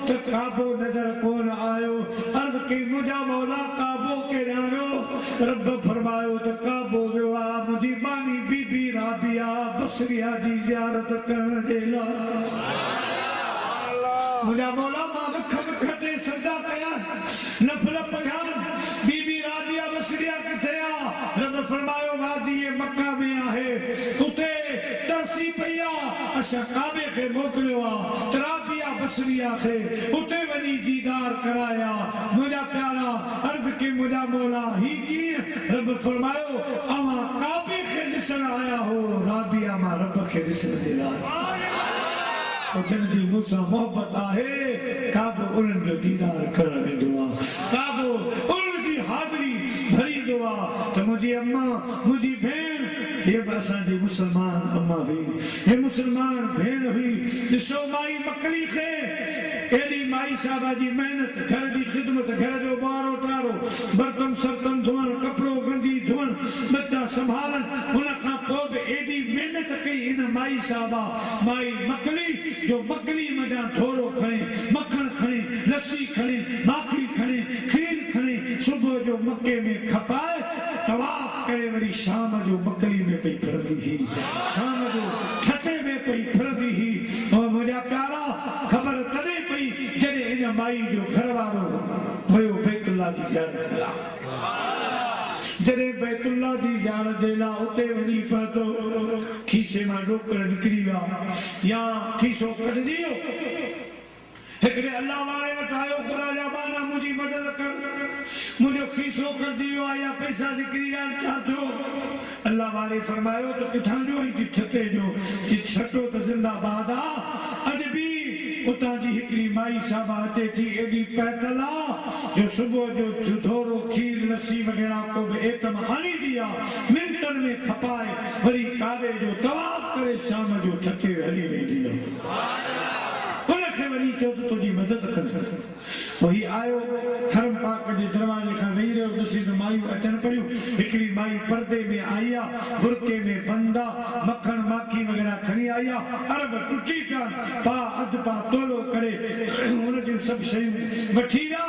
त काबो नज़र कोन आयो अर्ज़ कई मुझा मौला काबो के ॼाणियो रब फरमायो त काबो वियो आहे मुंहिंजी बानी बीबी राबिया बसरिया जी ज़ियारत करण जे लाइ मुझा मौला मां विख विख ते सजा कया नफल पढ़िया बीबी राबिया बसरिया किथे आहे रब फरमायो वादी मक्का में आहे उते तरसी पई आहे असां काबे खे मोकिलियो आहे राबिया बसरिया खे उते वञी दीदार कराया मुझा प्यारा अर्ज़ के मुझा मौला ही कीअं रब फरमायो अवां काबे खे ॾिसण आया हो राबिया मां रब खे ॾिसण जे लाइ जिनजी मूंसां मोहबत आहे काबो उन्हनि जो दीदार करण वेंदो आहे काबो उन्हनि जी हाज़िरी भरींदो आहे त मुंहिंजी अम्मा मुंहिंजी भेण ये बि असांजी मुस्लमान अम्मा हुई ये मुस्लमान भेण हुई ॾिसो माई मकड़ी खे एॾी माई साहबा जी मेहनत घर जी ख़िदमत घर जो ॿारो टारो बर्तन सर्तन धोअण कपिड़ो गंदी धोअण बच्चा संभालण हुन खां पोइ बि एॾी मेहनत कई हिन माई साहबा माई मकड़ी जो मकड़ी मजा थोरो खणे मखण खणे लस्सी खणे माखी खणे खीर खणे सुबुह जो मके में खपाए तवाफ करे वरी शाम जो मकड़ी में पई फिरंदी हुई शाम जो ठटे में पई फिरंदी हुई और मुंहिंजा प्यारा ख़बर तॾहिं पई जॾहिं हिन माई जो घरवारो वियो बैतुल्लाह जी ज़ियारत जॾहिं बैतुल्लाह जी ज़ियारत जे लाइ उते वञी पहुतो खीसे मां ॾोकर निकिरी विया या खीसो कढजी वियो हिकिड़े अल्लाह वारे वटि आयो ख़ुदा जा बाना मुंहिंजी मदद कर मुंहिंजो खीसो कढजी वियो आहे या पैसा निकिरी विया छा थियो अल्लाह वारे फरमायो त किथां जो ऐं छते जो छटो त ज़िंदाबाद आहे अॼु बि उतां जी हिकिड़ी माई साहबा अचे थी एॾी पैदल आहे जो सुबुह जो थोरो खीर लस्सी वग़ैरह को बि एटम आणींदी आहे मिंटनि में खपाए वरी काबे जो तवाफ करे शाम जो ठके हली वेंदी आहे उनखे वरी चयो त तुंहिंजी मदद कर पोइ आयो हरम पाक जे दरवाजे खां वेही रहियो ॾिसी त मायूं अचन पयूं हिकड़ी माई पर्दे में आया बुरके में बंदा मक्खन माखी वगैरह खणी आया अरब टुटी पिया पा अध पा तोलो करे उन जो सब शयूं वठी विया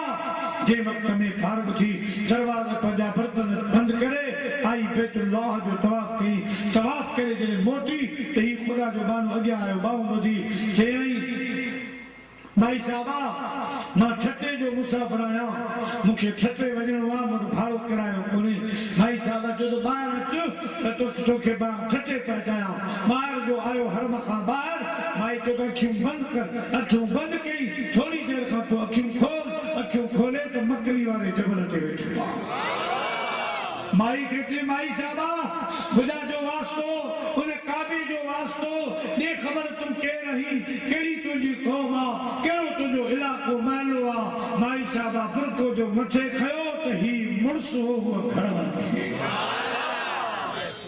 जे वक्त में फारग थी दरवाजा पंजा बर्तन बंद करे आई बैतुल्लाह जो तवाफ करे जने मोटी त ही खुदा जो बानो अग्या आयो बाऊ मोदी चई भाई साहबा मां छटे जो मुसाफिर आया मुखे छटे वजणो आ मत भाड़ो करायो कोनी भाई साहबा जो तो बाहर अच तो तोखे बा छटे पहुंचाया बाहर जो आयो हर मखा बाहर भाई तो अखियूं बंद कई थोड़ी देर खां पोइ अखियूं खोले तो मकरी वाले जबल ते वेठो माई कहते माई साहबा खुदा जो वास्तो उन काबे जो वास्तो ने खबर तुम के रही केड़ी तुझी कौम आ केड़ो तुझो इलाको मालो आ माई साहबा बुरको जो मथे खयो तो ही मुड़सो घर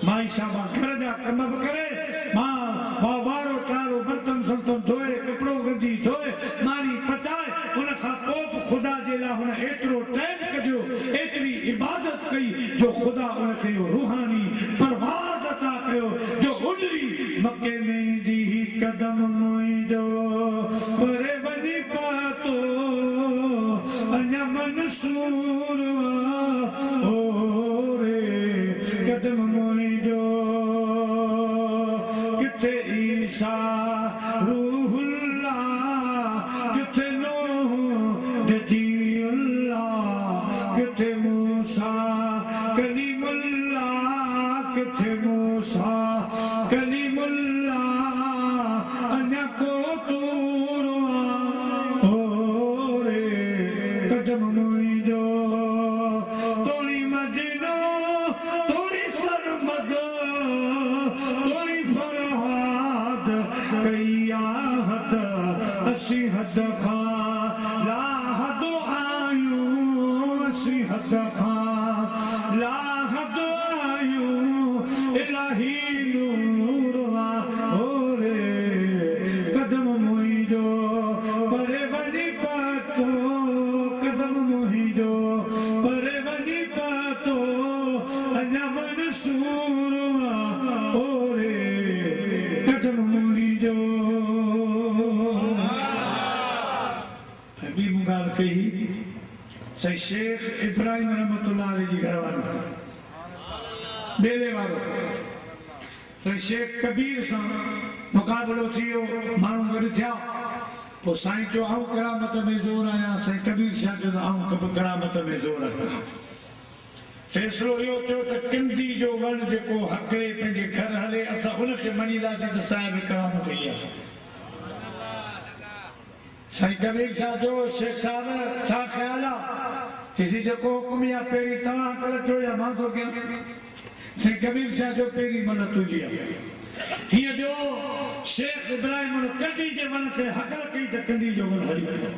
माई साहबा घर जा कम करे मां बारो टारो बर्तन सल्तन धोए कपड़ो गंदी धोए मारी पचाए उन खा पोइ खुदा जे ला हुन एतरो टाइम कढियो एतरी इबादत कई जो खुदा उन खे रूहानी परवाज़ अता कयो जो गुजरी मक्के में दी कदम मुंहिंजो परे वञी पातो अञा मंसूर ओ रे कदम मुंहिंजो किथे ईसा रूहुल्लाह किथे नूह नबीउल्लाह किथे मूसा कलीमुल्लाह किथे मूसा कलीमुल्लाह अञा को तूर ओ रे कदम मुंहिंजो तोड़ी मदीनो तोड़ी सरमद तोड़ी फरहाद कई आहद असी हद खां ला हद आयूं असी हद खां ला हद आयूं इलाही नूर ओ रे कदम मुंहिंजो परे वञी पातो कदम मुंहिंजो परे वञी पातो अञा मंसूर ओ रे कदम मुंहिंजो ॿी ॻाल्हि कई सही शेख इब्राहिम रहमतुल्लाह अलैहि जी घरवारी बेले वारो सही शेख कबीर सां मुक़ाबिलो थियो माण्हू गॾु थिया पोइ साईं चयो आऊं करामत में ज़ोर आहियां साईं कबीर शाह चयो त आऊं करामत में ज़ोर आहियां फैसलो इहो थियो त किंदी जो वण जेको हकरे पंहिंजे घर हले असां हुनखे मञींदासीं त साहिब करामत ई आहे साईं कबीर शाह जो शेख साहब छा ख्याल आहे किसी जेको हुकुम या पहिरीं तव्हां कयो या मां थो कयां साईं कबीर शाह जो पहिरीं मन तुंहिंजी आहे हीअं जो शेख इब्राहिम कंदी जे वण खे हकल कई त कंदी जो वण हली वियो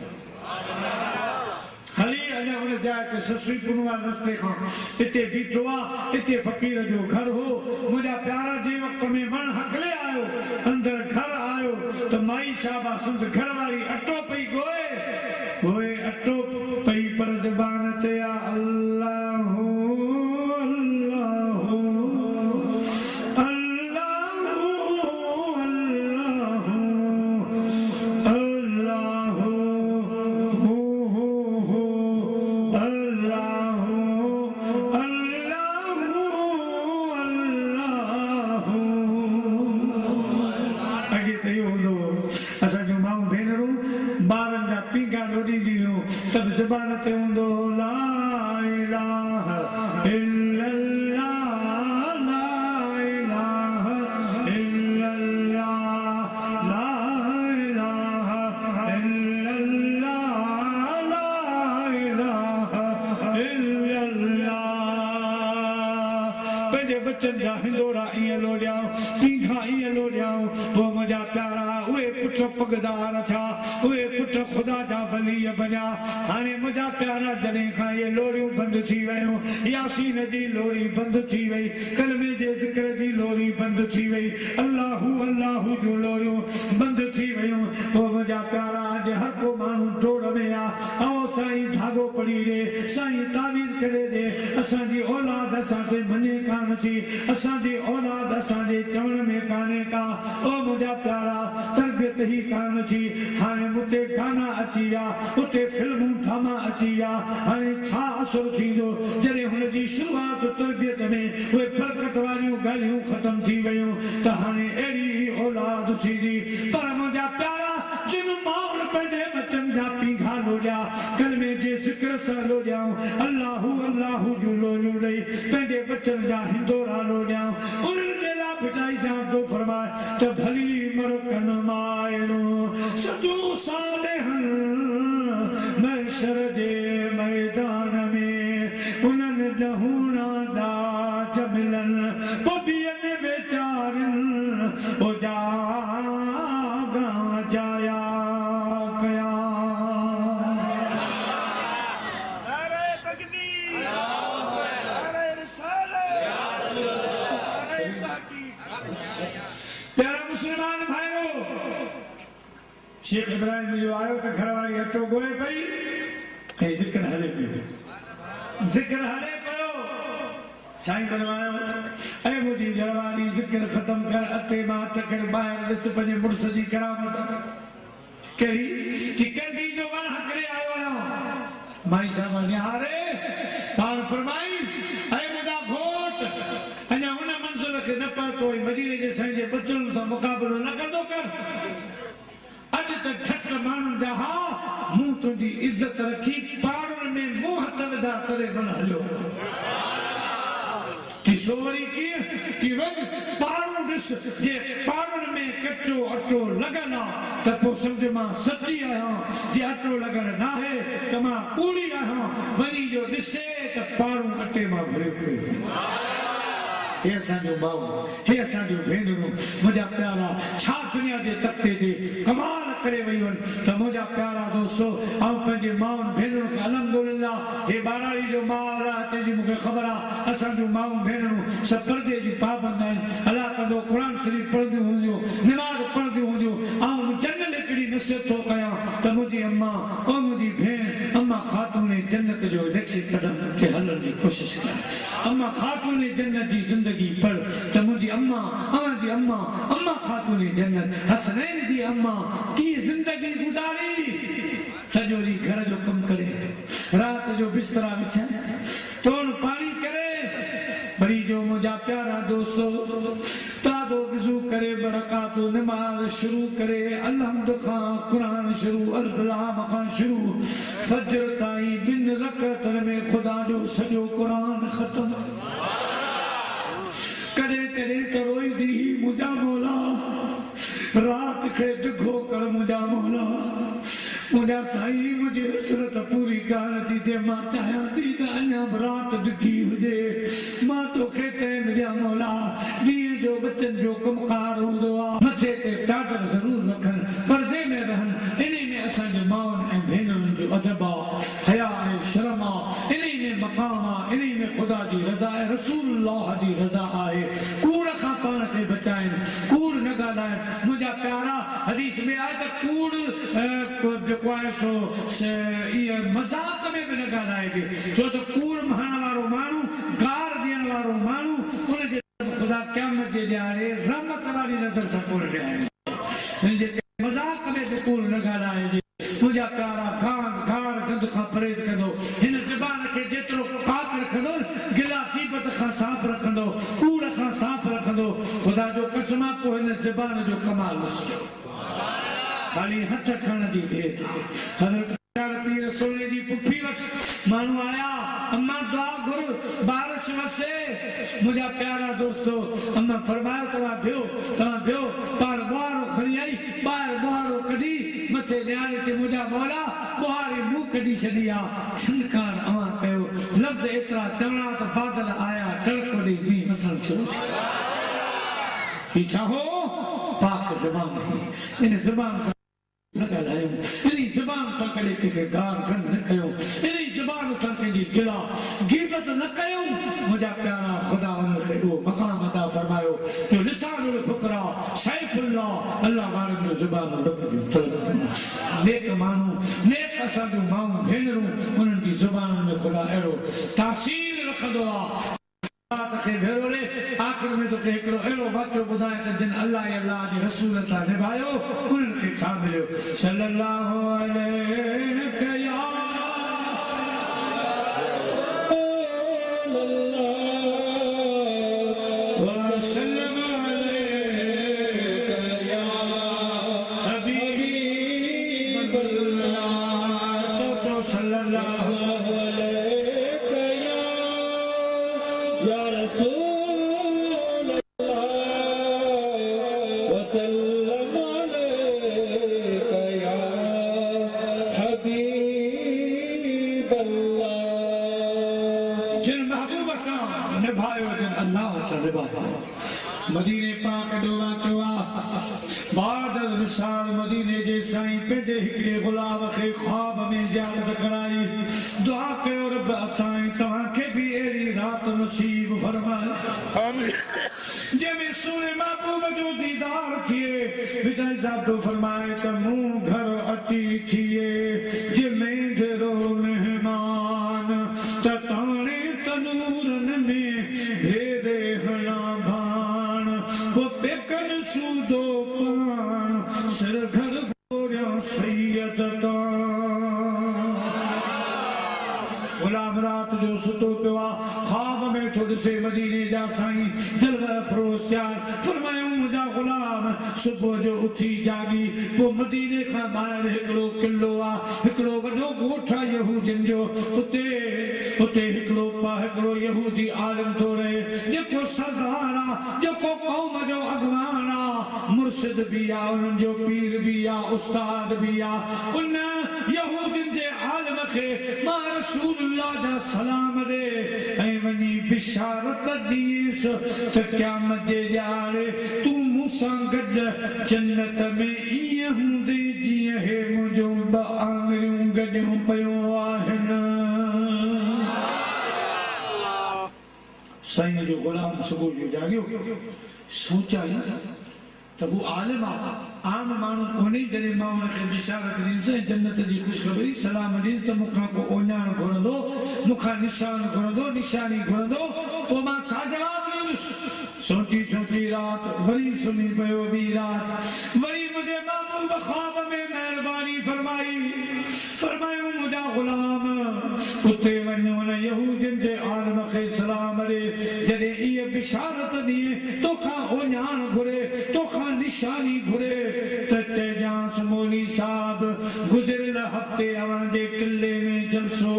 हली अञा हुन जाइ ते ससुई पुनवा रस्ते खां हिते बीठो आहे हिते फ़क़ीर जो घर हो मुंहिंजा प्यारा जे वक़्त में वण हकले आयो अंदरि घर आयो त माई साहबा संद घर वारी अटो पई गोए अटो पई पर ज़बान ते आ अल्लाहु पगदार था उहे पुट खुदा जा वली बनिया हाणे मुंहिंजा प्यारा जॾहिं खां ये लोरियूं बंदि थी वियूं यासीन जी लोरी बंदि थी वई कलमे जे ज़िक्र जी लोरी बंदि थी वई अल्लाहु अल्लाहु जूं लोरियूं बंदि थी वियूं पोइ मुंहिंजा प्यारा अॼु हर को माण्हू टोड़ में आहे ऐं साईं धागो पड़ी ॾे साईं तावीज़ करे ॾे असांजी असांखे मने कान थी असांजी औलाद असांजे चवण में काने का ओ मुंहिंजा प्यारा तरबियत ही कान थी हाणे मुते गाना अची विया उते फिल्मूं ड्रामा अची विया हाणे छा असर थींदो जॾहिं हुनजी शुरूआत तरबियत में उहे बरकत वारियूं ॻाल्हियूं ख़तम थी वयूं त हाणे अहिड़ी औलाद थींदी पर मुंहिंजा प्यारा जिन माउर पंहिंजे बचनि जा पीघा लोॾिया कलमे जे ज़िक्र सां लोॾियाऊं अल्लाहु अल्लाहु जूं लोलियूं ॾेई पंहिंजे बचनि जा हिंदोरा लोॾियाऊं उन्हनि जे लाइ भिटाई सां तो फरमाए त भली मरकन मायणो सजो सालिहन महशर जे मैदान में उन्हनि ॾहूणा ॾाज मिलनि पबियनि वेचारनि उजागा जाया कया नारे तकबीर नारे रिसालत नारे ताकीद प्यारा मुसलमान भाइयों शेख इब्राहिम जो आयो त घरवारी अटो गोए पई ऐं ज़िक्र हले पियो ज़िक्र हले पियो साईं फरमायो ऐं मुंहिंजी घरवारी ज़िक्र ख़तम कर अटे मां तकड़ ॿाहिरि ॾिस पंहिंजे मुड़ुस जी करामत कहिड़ी कि कंडी जो वण हकरे आयो आहियां माई साहिब निहारे पाण फरमाई ऐं मुंहिंजा घोट अञा हुन मंज़िल खे न पहुतो मदीने जे साईं जे बचड़नि सां मुक़ाबिलो न कंदो कर अॼु त ठट माण्हुनि जा हा मूं तुंहिंजी इज़त रखी पाड़ुनि में मुंहुं हथ विधा तरे न हलियो कि सोवरी कीअं कि वञ पाड़ो ॾिस जे पाड़ुनि में कचो अटो लॻल आहे त पोइ सम्झ मां सची आहियां जे अटो लॻल नाहे त मां कूड़ी आहियां वञी जो ॾिसे त पाड़ो अटे मां भरियो पियो हे असांजो भाउ हे असांजो भेनरूं मुंहिंजा प्यारा छा दुनिया जे तख़्ते ते कमाल करे वयूं आहिनि त मुंहिंजा प्यारा दोस्तो ऐं पंहिंजे माउनि भेनरुनि खे अल्हम्दुलिल्लाह हे ॿाराड़ी जो माहौल आहे तंहिंजी मूंखे ख़बर आहे असांजूं माउनि भेनरूं सभु परदे जी पाबंद आहिनि अलाह कंदो क़ुर शरीफ़ पढ़ंदियूं हूंदियूं निमाज़ पढ़ंदियूं हूंदियूं ऐं जनरल हिकिड़ी नसीहत थो कयां त मुंहिंजी अम्मा ऐं मुंहिंजी भेण अम्मा ख़ातून जन्नत जो रिक्शे क़दम खे हलण जी कोशिशि कर अम्मा ख़ातून जन्नत जी ज़िंदगी पढ़ त मुंहिंजी अम्मा अव्हांजी अम्मा अम्मा ख़ातून जन्नत हसनैन जी अम्मा कीअं ज़िंदगी गुज़ारी सॼो ॾींहुं घर जो कमु करे राति जो बिस्तरा विछाए तोड़ पाणी करे वरी जो मुंहिंजा प्यारा दोस्तो ताज़ो वज़ू करे बरकातो नमाज़ शुरू करे अलहम्द खां क़ुरान शुरू अलबलाम खां शुरू फजर ताईं बिन रकअतनि में ख़ुदा जो सॼो क़ुरान ख़तम कॾहिं कॾहिं त रोईंदी मुंहिंजा मौला रात खे ॾिघो कर मुंहिंजा मौला मुंहिंजा साईं मुंहिंजी हसरत पूरी कान थी थिए मां चाहियां थी त अञा रात ॾिघी हुजे मां तोखे टाइम ॾियां मौला ॾींहं जो बचनि जो कमकार हूंदो आहे मथे ते चादर ज़रूरु रखनि पर्दे में रहनि इन में असांजे माउनि ऐं भेनरुनि जो अदब आहे हया ऐं शर्म आहे इन में मक़ाम आहे इन में ख़ुदा जी रज़ा आहे रसूलुल्लाह जी रज़ा आहे कूड़ खां पाण खे बचाइनि कूड़ न ॻाल्हाइनि मुंहिंजा प्यारा हदीस में आहे त कूड़ जेको आहे सो इहा मज़ाक में बि न ॻाल्हाइजे छो त कूड़ हणण वारो माण्हू गार ॾियण वारो माण्हू उनजे ख़ुदा क़यामत जे ॾियारे रहमत वारी नज़र सां कोन ॾियारे मज़ाक में बि कूड़ न ॻाल्हाइजे मुंहिंजा प्यारा गार गंद खां परहेज़ कंदो हिन ज़बान खे जेतिरो पाक रखंदो गिला क़ीमत खां साफ़ रखंदो कूड़ खां साफ़ रखंदो ख़ुदा जो कसम आहे पोइ हिन ज़बान जो कमाल ॾिसजो खाली हथ खणण जी देर हज़रत पीर सोने जी पुफी वटि माण्हू आया अम्मा दुआ घुर बारिश वसे मुंहिंजा प्यारा दोस्तो अम्मा फरमायो तव्हां बियो पाण ॿुहारो खणी आई ॿाहिरि ॿुहारो कढी मथे न्यारे ते मुंहिंजा मौला ॿुहारी मुंहुं कढी छॾी आहे छंदकार अवां कयो लफ़्ज़ एतिरा चवणा त बादल आया टड़को ॾेई मींहुं वसण शुरू थी ही छा हो पाक ज़बान इन ज़बान न ॻाल्हायूं इन ज़बान सां कॾहिं कंहिंखे गार गंद न कयूं इन ज़बान सां कंहिंजी गिला गीबत न कयूं मुंहिंजा प्यारा ख़ुदा उनखे उहो मक़ाम अता फरमायो जो लिसानुल फुकरा सैफुल्लाह अल्लाह वारनि जो ज़बान नेक माण्हू नेक असांजूं माऊं भेनरूं उन्हनि जी ज़ुबान में ख़ुदा अहिड़ो तासीर रखंदो आहे वाक़ियो ॿुधाए त जिन अल्लाह ऐं अल्लाह जे रसूल सां निभायो उन्हनि खे छा मिलियो सल्लल्लाहु अलैहि या मदीने पाक डोवा कवा बाद विशाल मदीने जे साईं पंहिंजे हिकिड़े गुलाम खे ख्वाब में ज़ियारत कराई दुआ कयो रब साईं तव्हांखे बि अहिड़ी राति नसीब फरमाए आमीन जंहिंमें सोने महबूब जो दीदार थिए विदाई साहब फरमाए त मूं घर अची थिए जंहिंमें जहिड़ो मेहमान चटाणे तनूरन में भेरे हणा सूदो पान सिर घर गोरिया सैयद गुलाम रात जो सुतो पियो ख्वाब में थोड़े से मदीने जा साईं जलवा फरोज़ त्यार फरमायो मुंहिंजा गुलाम सुबुह जो उथी जागी पोइ मदीने खां ॿाहिरि हिकिड़ो किलो हिकिड़ो वॾो ॻोठ आहे यहूदियुनि जो उते हिकिड़ो यहूदी आलिम थो रहे जेको सरदार आहे जेको क़ौम जो अॻवान आहे मुर्शिद भी आ उन्हनि जो पीर भी आ उस्ताद भी आ उन यहूदियुनि जे आलिम खे मां रसूलुल्लाह जा सलाम ॾे ऐं वञी बिशारत ॾींस त क़यामत जे ॾियारे तूं मूंसां गॾु जन्नत में ईअं हूंदे जीअं हे मुंहिंजो ॿ आङिरियूं गॾियूं पियूं आहिनि साईं जो गुलाम सुबुह जो जागियो सोचाई त वो आलिम आम माण्हू कोन्हे जॾहिं मां हुनखे बिशारत ॾींदुसि ऐं जन्नत जी ख़ुशख़बरी सलाम ॾींदुसि त मूंखां को ओञाण घुरंदो मूंखां निशान घुरंदो निशानी घुरंदो पोइ मां छा जवाबु ॾींदुसि सोची सोची राति वरी सुम्ही पियो ॿी राति वरी मुंहिंजे महबूब ख्वाब में महिरबानी फरमायो मुंहिंजा गुलाम उते वञो न यहूदियुनि जे आलिम खे सलाम ॾे जॾहिं इहा बिशारत ॾिए तोखां ओञाण घुरे तोखां निशानी घुरे त चइजांसि मौली साहब गुज़िरियल हफ़्ते अव्हांजे किले में जलसो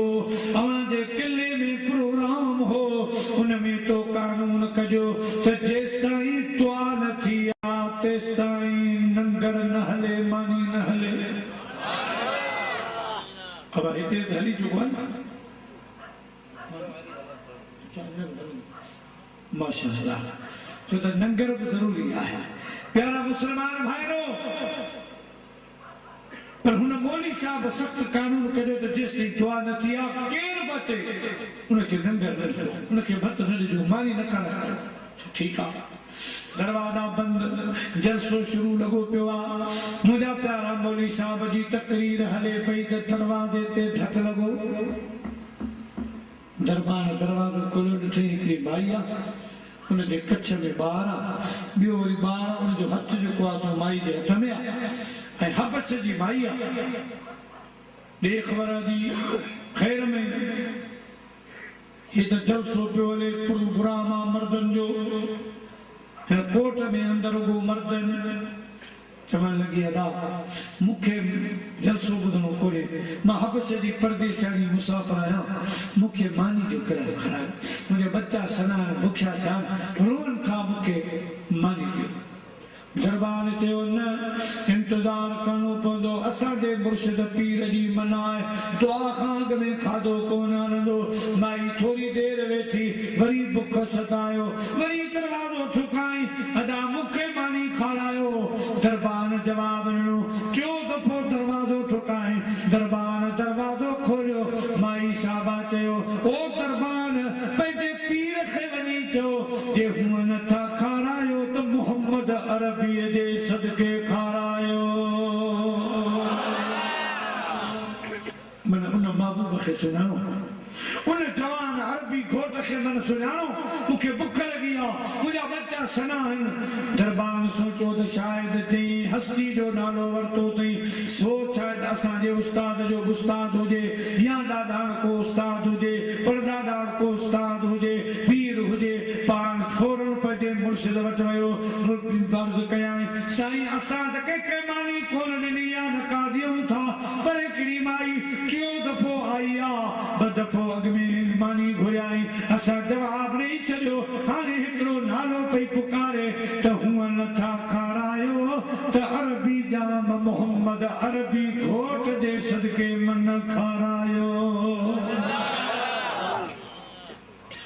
अव्हांजे किले में प्रोग्राम हो उन में तो कानून कजो त जेसिताईं दुआ न थी आ तेसिताईं नंगर न हले मानी न हले अब हिते त हली चुको आहे माशाअल्लाह छो त नंगर बि ज़रूरी आहे प्यारा मुसलमान भाइरो पर हुन मौली साहब सख्त कानून कढियो त जेसिताईं दुआ न थी आहे केर बि अचे उनखे नंगर न ॾिजो उनखे भत न ॾिजो मानी न खाराइजो ठीकु आहे दरवाजा बंदि जलसो शुरू लॻो पियो आहे मुंहिंजा प्यारा मौली साहब जी तकरीर हले पई त दरवाजे ते धक लॻो दरबार दरवाज़ो खोलियो ॾिठई हिकिड़ी माई आहे उनजे कच्छ में ॿार आहे ॿियो वरी ॿार उनजो हथ जेको आहे सो माई जे हथ में आहे ऐं हबस जी माई आहे ॾेख वरदी ख़ैर में हीअ त जलसो पियो हले प्रोग्राम आहे मर्दनि जो हिन कोट में अंदरि रुॻो मर्दनि चवण लॻी अदा मूंखे जलसो ॿुधणो कोन्हे मां हबस जी परदेसानी मुसाफ़िर आहियां मूंखे मानी जो किरायो खारायो मुंहिंजा बच्चा सनान बुखिया थिया रोअनि था मूंखे मानी ॾियो दरबार चयो न इंतज़ार करणो पवंदो असांजे मुर्शिद पीर जी मना आहे दुआ खां अॻु में खाधो कोन हलंदो माई थोरी देरि वेठी वरी बुख सतायो वरी दरवाज़ो ठुकाई अदा मूंखे मानी खारायो दरबार जवाब ॾिनो टियों दफ़ो दरवाज़ो ठुकाई दरबार दरवाज़ो खोलियो माई साहबा चयो ओ दरबार पंहिंजे पीर खे वञी चयो जे हूअं नथा खारायो त मोहम्मद अरबीअ जे सदके खारायो मन उन महबूब खे सुञाणो उन जवान अरबी घोट खे मन सुञाणो मूंखे बुख लगी आ मुंहिंजा बच्चा सना आहिनि दरबार सोचो त शायद थी हस्ती जो नालो वरतो थी सोच शायद असांजे उस्ताद जो उस्ताद हुजे या ॾाढा को उस्ताद हुजे पर ॾाढा को उस्ताद हुजे पीर हुजे पाण फौरन पंहिंजे मुर्शिद वटि वियो अर्ज़ कयाई साईं असां त कंहिंखे मानी कोन ॾिनी आहे न का ॾियूं था पर हिकिड़ी माई टियों दफ़ो आई आहे ॿ दफ़ो अॻ में मानी घुरियाई असां जवाब ॾेई छॾियो हाणे हिकिड़ो नालो पई पुकारे त हूअं नथा खारायो त अरबी जाम मोहम्मद अरबी घोट जे सदके मन खारायो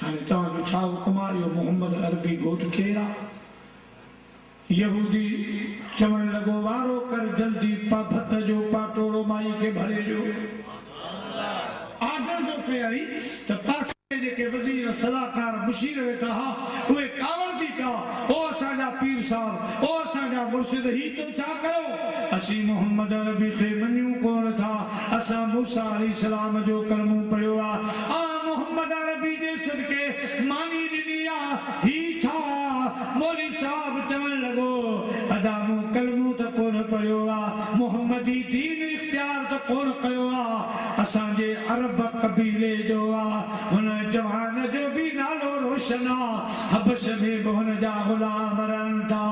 हाणे तव्हांजो छा हुकुम आहे इहो मोहम्मद अरबी घोट केरु आहे यहूदी चवण लॻो वारो कर जल्दी भत जो पाटोड़ो माई खे भरे ॾियो आदर जो कयाई त पासे जेके वज़ीर सलाहकार मुशीर वेठा हा उहे कावड़ थी पिया ओ असांजा पीर साहब ओ असांजा मुर्शिद ही तो छा कयो असीं मोहम्मद अरबी खे मञूं कोन था असां मूसा अलैहिस्सलाम जो कलमो पढ़ियो आहे मोहम्मद अरबी जे सदके मानी ॾिनी आहे ही छा मौलवी साहब चवण लॻो अदामो कलमो त कोन पढ़ियो आहे मोहम्मदी दीन इख्तियार त कोन कयो आहे असांजे अरब कबीले जो आहे हुन जवान जो बि नालो रोशन आहे हबश में बि हुन जा ग़ुलाम रहनि था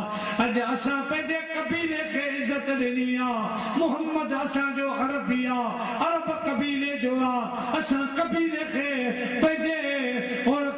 अॼु असां पंहिंजे कबीले खे इज़त ॾिनी आहे मोहम्मद असांजो अरबी आहे अरब कबीले जो आहे असां कबीले खे पंहिंजे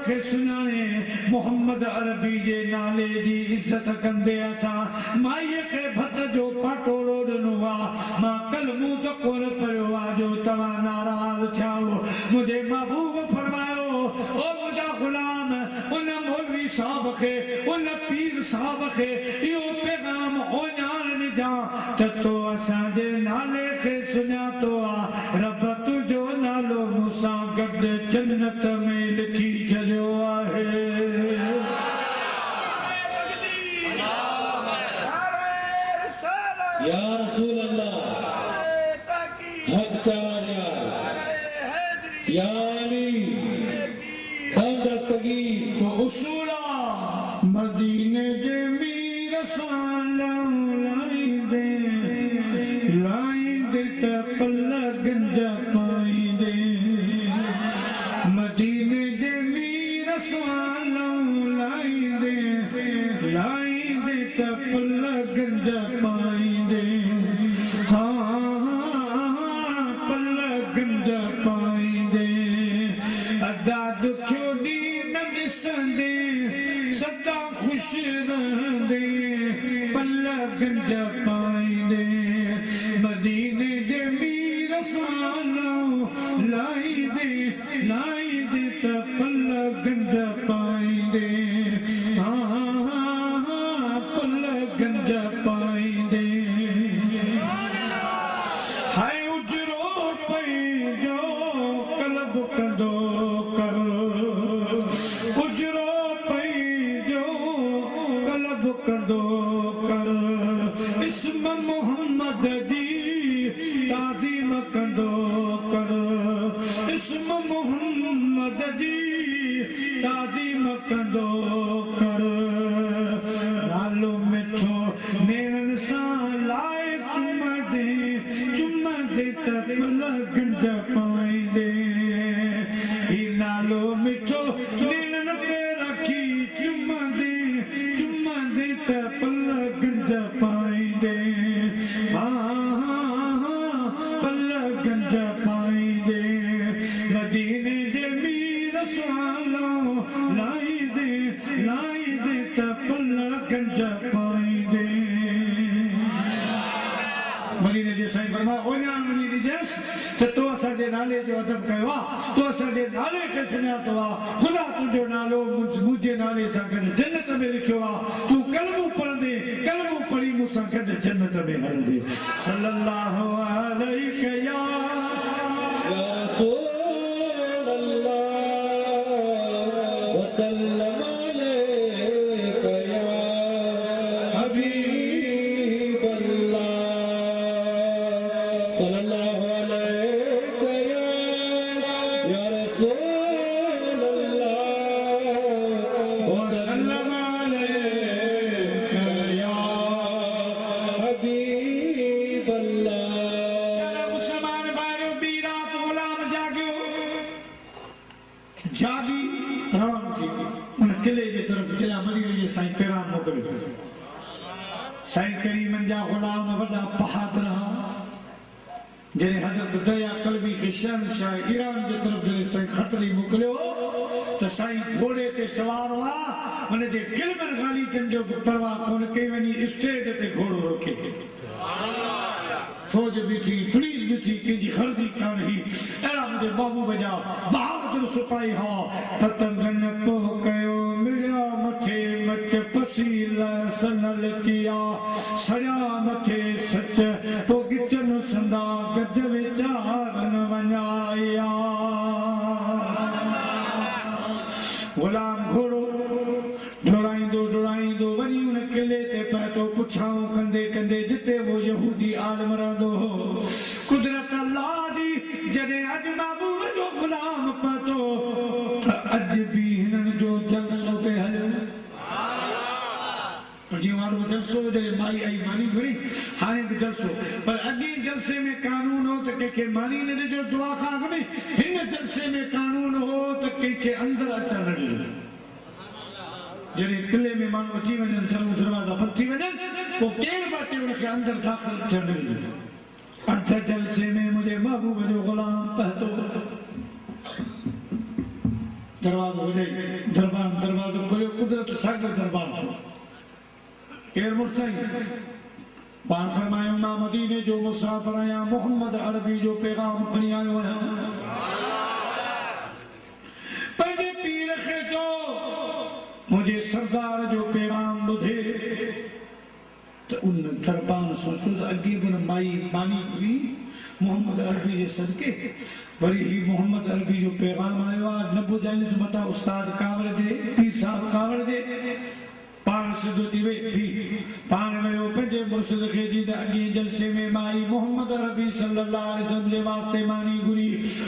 खे सुञाणे मोहम्मद अरबी जे नाले जी इज़त कंदे असां माईअ खे भत जो पाटोड़ो ॾिनो आहे मां कलमो त कोन पढ़ियो आहे जो तव्हां नाराज़ थिया मुंहिंजे महबूब फरमायो ओ मुंहिंजा ग़ुलाम उन मौलवी साहब खे उन पीर साहब खे इहो पैगाम ओञाण ॾिजां त तो असांजे नाले खे सुञातो आहे रब तुंहिंजो नालो मूंसां गॾु जन्नत में लिखी छॾियो आहे या रसूल अल्लाह हक चारिया या अली बंदस्तगी को उसूला मदीने जे मीर सां लाईंदे त पल गंज पाईंदे मदीने जे मीर सां लाईंदे त पल गंज पाईंदे पल गंज पाईंदे अदा ॾुखियो ॾींहुं न ॾिसंदे सदा ख़ुशि रहंदे पल गंज पाईंदे मदीने जे मीर सां लाईंदे त पल गंज पाईंदे पल गंज पाईंदे हाय उजरो पंहिंजो कलब कंदो कर उजरो पंहिंजो कलब कंदो कर इस्म मोहम्मद जी ताज़ीम कंदो कर इस्म मोहम्मद जी ताज़ीम कंदो कर नालो मिठो नेरनि सां लाए चुमंदे त पल गंज पाईंदे ही नालो मिठो नेरनि ते रखी चुमंदे त पल गंज पाईंदे पल गंज पाईंदे मदीने जे मीर सां लाईंदे त पल गंज पाईंदे मदीने जे साईं फरमायो ओञाण वञी ॾिजेसि त तो असांजे नाले जो अदब कयो आहे तो असांजे नाले खे सुञातो आहे ख़ुदा तुंहिंजो नालो मुंहिंजे नाले सां गॾु जन्नत में लिखियो आहे तूं कलमो पढ़ंदे कलमो पढ़ी मूंसां गॾु जन्नत में हलंदे सल्लल्लाहु अलैहि या रसूल अल्लाह वसल्लम अलैका या हबीब अल्लाह सल्लल्लाहु अलैहि या रसूल जने हजरत दया कलबी के शहंशाह ईरान की तरफ जने साईं खतरी मोकलियो तो साईं घोड़े ते सवार हुआ मने जे गिलबर गाली तन जो परवाह कोन के वनी स्टेज ते घोड़ो रोके फौज बिठी पुलिस बिठी की खर्जी कान ही एड़ा मुझे बाबू बजा बहादुर सिपाही हा पतंगन को कयो मिलिया मथे मच पसीला सनल किया सया मथे सच तो गिचन संदा गज विचारन वनाया गुलाम घोड़ो डोराइंदो वनी उन किले ते पतो पुछाऊं कंदे कंदे जिते वो यहूदी आलम रहंदो हो कुदरत अल्लाह दी जने अज महबूब जो गुलाम पतो अज भी हिनन जो जलसो पे हलो अॻे वारो जलसो जॾहिं माई आई मानी घुरी हाणे बि जलसो पर अॻे जलसे में कानून हो त कंहिंखे मानी न ॾिजो दुआ खां अॻु में हिन जलसे में कानून हो त कंहिंखे अंदरि अचण न ॾिजो जॾहिं किले में माण्हू अची वञनि दरवाज़ा बंदि थी वञनि पोइ केरु बि अचे उनखे अंदरि दाख़िल थियण न ॾिजो अध जलसे में मुंहिंजे महबूब जो ग़ुलाम पहुतो दरवाज़ो वॼाई दरवाज़ो खोलियो कुदरत साॻियो दरबार केर मुर्साई पाण फरमायो मां मदीने जो मुसाफ़िर आहियां मोहम्मद अरबी जो पैगाम खणी आयो आहियां पंहिंजे पीर खे चओ मुझे सरदार जो पैगाम ॿुधे त उन दरबान सोचो त अॻे बि माई मानी हुई मोहम्मद अरबी जे सदके वरी ही मोहम्मद अरबी जो पैगाम आयो आहे न ॿुधाईंदुसि मथां उस्ताद कावड़ दे पीर साहब कावड़ दे पाण सिधो थी वेठी पाण वियो पंहिंजे मुर्शिद खे जी त अॻे जलसे में माई मोहम्मद अरबी सल्लल्लाहु अलैहि वसल्लम जे वास्ते मानी घुरी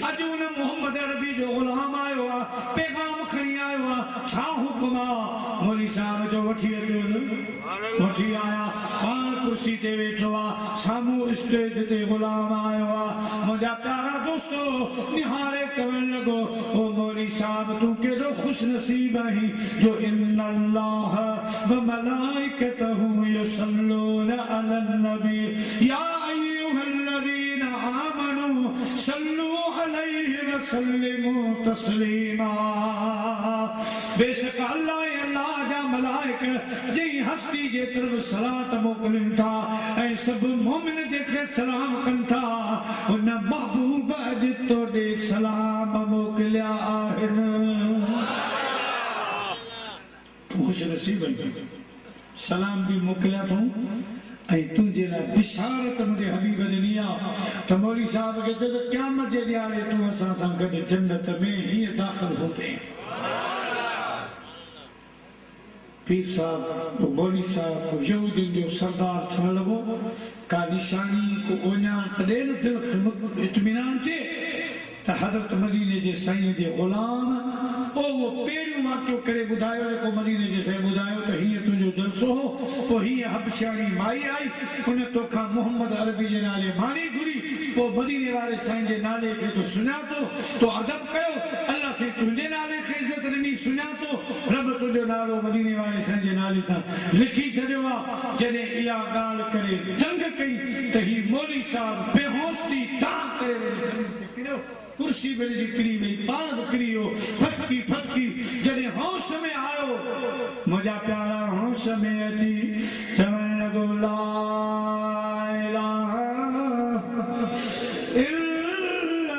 अॼु उन मोहम्मद अरबी जो ग़ुलाम आयो आहे पैगाम खणी आयो आहे छा हुकुम आहे मौलवी साहब जो वठी अचो वठी आया पाण कुर्सी ते वेठो आहे साम्हूं स्टेज ते ग़ुलाम आयो आहे मुंहिंजा प्यारा दोस्तो निहारे चवण लॻो ओ मौलवी साहब तूं केॾो ख़ुशि नसीब आहीं जो इन अल्लाह वमलाइकतहु युसल्लून अलन नबी या अय्युहल्लज़ीन आमनू सल्लू अलैहि वसल्लिमू तस्लीमा बेशक अल्लाह जा मलाइक जी हस्ती जे तरफ सलात मोकिलिन था ऐं सभु मोमिन जेके सलाम कनि था उन महबूब अॼु तोॾे सलाम मोकिलिया आहिनि खुश नसीब सलाम भी मोकिलिया थो ऐं तुंहिंजे लाइ बिशारत मुंहिंजे हबीब ॾिनी आहे त मौलवी साहब खे चयो त क़यामत जे ॾियारे तूं असां सां गॾु जन्नत में हीअं दाख़िल हूंदे पीर साहब मौलवी साहब यहूदियुनि जो सरदार थियण लॻो का निशानी को ओञाण त ॾे न दिलि खे इत्मीनान थे त हज़रत मदीने जे साईं जे ग़ुलाम वो पहिरियों वाक़ियो करे ॿुधायो जेको मदीने जे साईं ॿुधायो त हीअं तुंहिंजो जलसो हो पोइ हीअं हबशानी माई आई उन तोखां मोहम्मद अरबी जे नाले मानी घुरी पोइ मदीने वारे साईं जे नाले खे तो सुञातो तो अदब कयो अल्लाह से तुंहिंजे नाले खे इज़त ॾिनी सुञातो रब तुंहिंजो नालो मदीने वारे साईं जे नाले सां लिखी छॾियो आहे जॾहिं इहा ॻाल्हि करे जंग कई त ही मौलवी साहब बेहोश थी टां करे कुर्सी में किरी वही पाण बि किरी वियो फटकी जॾहिं होश में आयो मुंहिंजा प्यारा होश में अची चवण लॻो ला इलाहा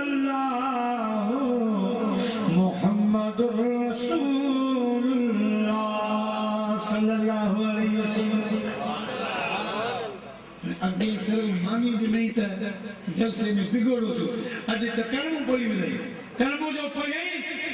इल्लल्लाह मुहम्मदुर रसूलुल्लाह सल्लल्लाहु अलैहि वसल्लम अॻे सिर्फ़ मानी बि नहीं त जलसे में बिगड़ो थियो अॼु त कर्म पड़ी वई कर्म जो पढ़े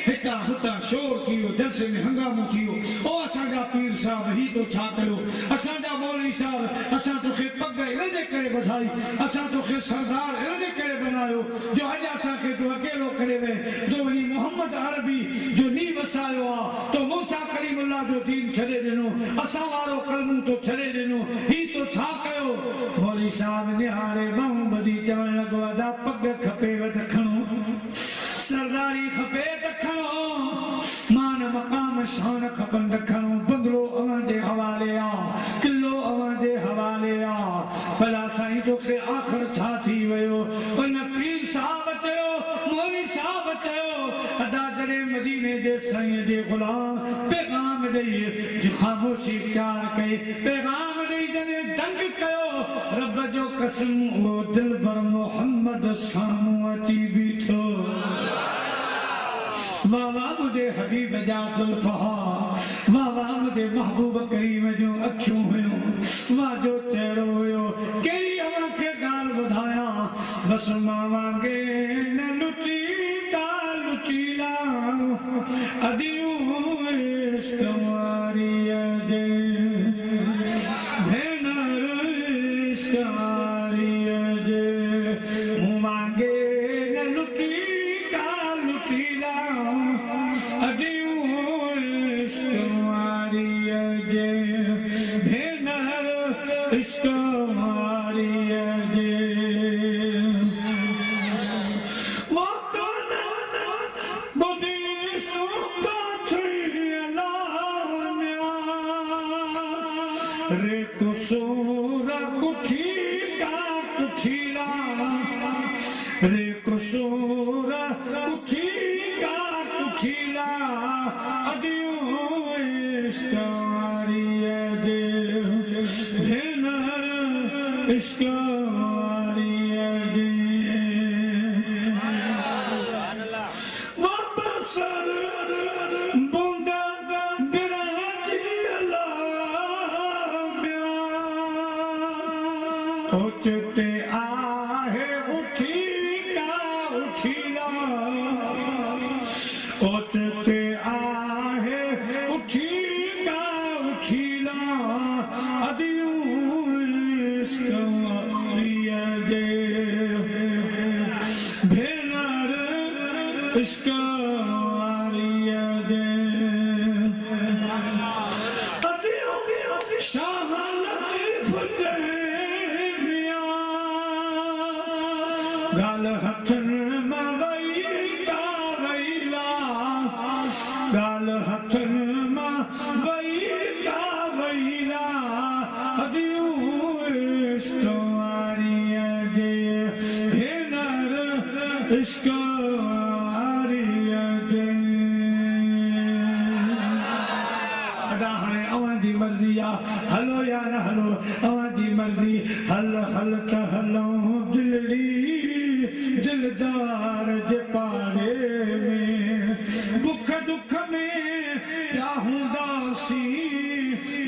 हिता हुता शोर थियो जलसे में हंगामो थियो ओ असांजा पीर साहब ही तो छा कयो असांजा मौलवी साहब असां तोखे पग इन जे करे ॿधाई असां तोखे सरदार इन जे करे बनायो जो अॼु असांखे तूं अकेलो करे वे जो वञी मोहम्मद अरबी जो नी वसायो आहे तो मूसा कलीमुल्लाह जो दीन छॾे ॾिनो असां वारो कलमू तो छॾे ॾिनो ही तो छा कयो मौलवी साहब निहारे माण्हू ॿधी चवण लॻो अदा पग खपेव त खणो सरदारी खपे त खणो मान मक़ाम शान खपनि त खणो बंगलो अवां जे हवाले आहे किलो अवां जे हवाले आहे भला साईं तोखे आख़िर छा थी वियो उन साईं जे गुलाम पैगाम ॾेई जो ख़ामोशी प्यार कई पैगाम ॾेई जने दंग कयो रब जो कसम वो दिलबर मोहम्मद साम्हूं अची बीठो वाह मुझे हबीब जा ज़ुल्फ़ा वाह मुझे महबूब करीम जो अखियूं हुयूं वाह जो चेहरो हुयो कहिड़ी अवां खे ॻाल्हि ॿुधायां बस मां वांगे न लुटी लुटीला अदियूं इश्क़ वारीअ जे भेनर इश्क़ वारीअ जे मूं वांगे न लुटीला अदियूं इश्क़ वारीअ जे भेनर इश्क़ वारीअ जे रे कुसूरा कुठीला कुठीला रे कुसूरा कुठीला कुठीला अदियूं इश्क़ वारीअ जे भेनर इश्क़ वारीअ जे उठते आहे उठीला उठीला उठते आहे उठीला उठीला अदियूं इश्क़ वारीअ जे भेनर इश्क़ वारीअ जे अदियूं शाह लतीफ़ जे गाल हथन मां वईला वईला गाल हथन मां वईला वईला अदियूं इश्क़ वारीअ जे भेनर इश्क़ वारीअ जे अदा हाणे अवां जी मर्ज़ी आहे हलो या न हलो अवां जी मर्ज़ी हल हल त हलूं दिलड़ी दिलदार जे पाड़े में बुख दुख में क्या हूंदासी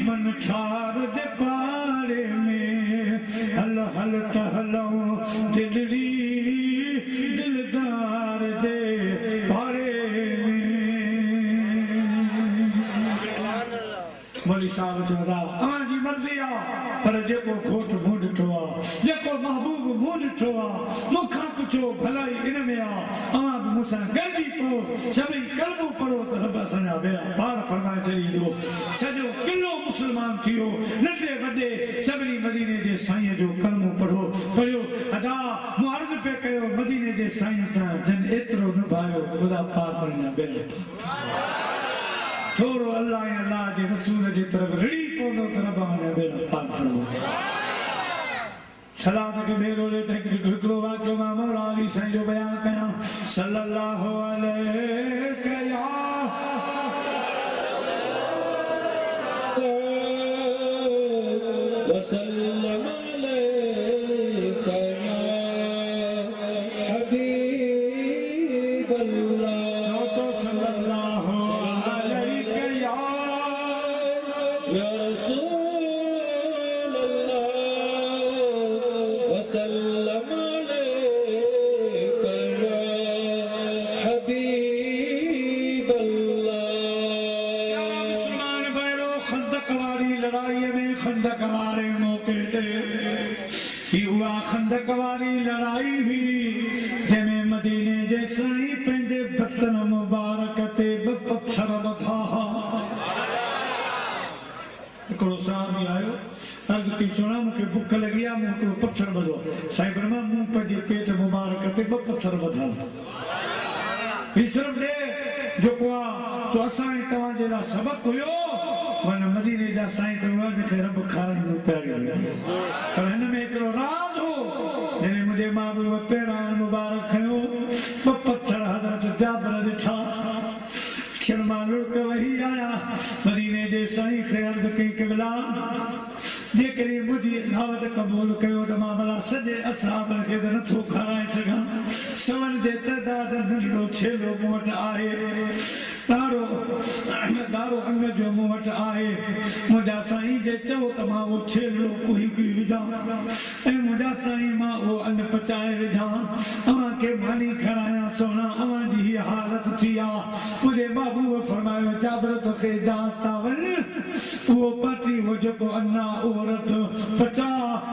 मन ठार जे पाड़े में हल हल त हलूं दिलड़ी दिलदार जे पाड़े में मौलवी साहब चवंदा अवां जी मर्ज़ी आहे पर जेको खोट मूं ॾिठो आहे जेको महबूब मूं ॾिठो आहे मूंखां पुछो भलाई इन में आहे अवां बि मूंसां गॾिजी पोइ सभई कलमो पढ़ो त रब असांजा भेरा ॿार फरमाए छॾींदो सॼो किलो मुस्लमान थियो नंढे वॾे सभिनी मदीने जे साईं जो कलमो पढ़ो पढ़ियो अदा मूं अर्ज़ु पियो कयो मदीने जे साईं सां जन एतिरो निभायो ख़ुदा पाक जा भेरा थोरो अल्लाह ऐं अल्लाह जे रसूल जे तरफ़ रिड़ी पवंदो त रब जा भेरा पाक फरमाए सलात के मेरो ले हिकिड़ो वाक़ियो मां मौला अली साईं जो बयान कयां सल्लल्लाहु अलैहि वसल्लम अलैका या हबीब अल्लाह सल्लल्लाहु अलैका या रसूल सल्लम अलैका या हबीब अल्लाह या मुसलमान भाइयों खंदक वाली लड़ाई में खंदक वाले मौके ते ही हुआ खंदक वाली लड़ाई हुई जंहिंमें मदीने जे साईं पंहिंजे बतन मुबारक ते ब पत्थर बधा हिकिड़ो साहबी आयो अर्ज़ की सुना मूंखे बुख लगी आहे मूं हिकिड़ो पत्थर ॿधो साईं फरमाया मूं पंहिंजे पेट मुबारक ते ॿ पत्थर ॿधा ही सिर्फ़ ॾे जेको आहे सो असां ऐं तव्हां जे लाइ सबक़ु हुयो वन मदीने जा साईं जंहिंखे रब खाराईंदो पिया पर हिन में हिकिड़ो राज़ हो जॾहिं मुंहिंजे महबूब पेरान मुबारक खयो ॿ पत्थर हज़रत जाबिर ॾिठा शर्मा जे साईं खे अर्ज़ कई कि बिला जेकॾहिं मुंहिंजी दावत क़बूल कयो त मां भला सॼे असहाब खे त नथो खाराए सघां सवन जे तइदाद नंढड़ो छेलो मूं वटि आहे दारो अन्न जो मूं वटि आहे मुंहिंजा साईं जे चओ त मां उहो छेलो कुही कुही विझां ऐं मुंहिंजा साईं मां उहो अन्न पचाए विझां अव्हांखे मानी खारायां सोना अव्हां जी हीअ हालत थी आहे मुंहिंजे महबूब फरमायो जाबिर तोखे इजाज़त था वञ उहो पाटी उहो जेको अन्न आहे उहो रथ पचा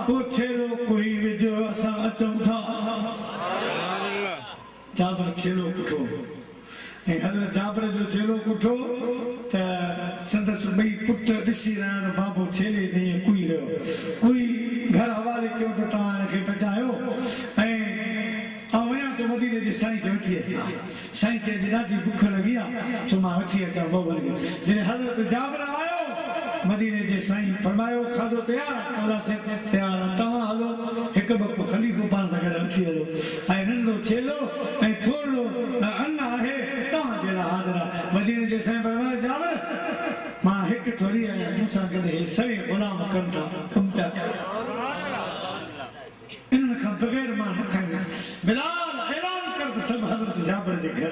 उहो छेलो कुही विझ असां अचूं था जाबिर छेलो कुठो ऐं हज़रत जाबिर जो छेलो कुठो त संदसि ॿई पुट ॾिसी रहिया त बाबो छेले ते ईअं कुई रहियो कुई घर हवाले कयो त तव्हां हिनखे बचायो ऐं आउं वञा थो मदीने जे साईं खे वठी अचां साईं खे ॾाढी बुख लॻी आहे सो मां वठी अचां बबल खे जॾहिं हज़रत जाबिर आयो मदीने जे साईं फरमायो खाधो तयार तयार तव्हां हलो हिकु बको खलीफ़ो पाण सां गॾु वठी हलो ऐं नंढो छेलो ऐं थोरो अन्न आहे तव्हां जे लाइ हाज़िर आहे मदीने जे साईं फरमायो जाबिर मां हिकु थोरी आहियां मूंसां गॾु हे सवे ग़ुलाम कनि था कमु पिया इन्हनि खां बग़ैर मां न खाईंदुसि बिलाल ऐलान कर त सभु हज़रत जाबिर जे घर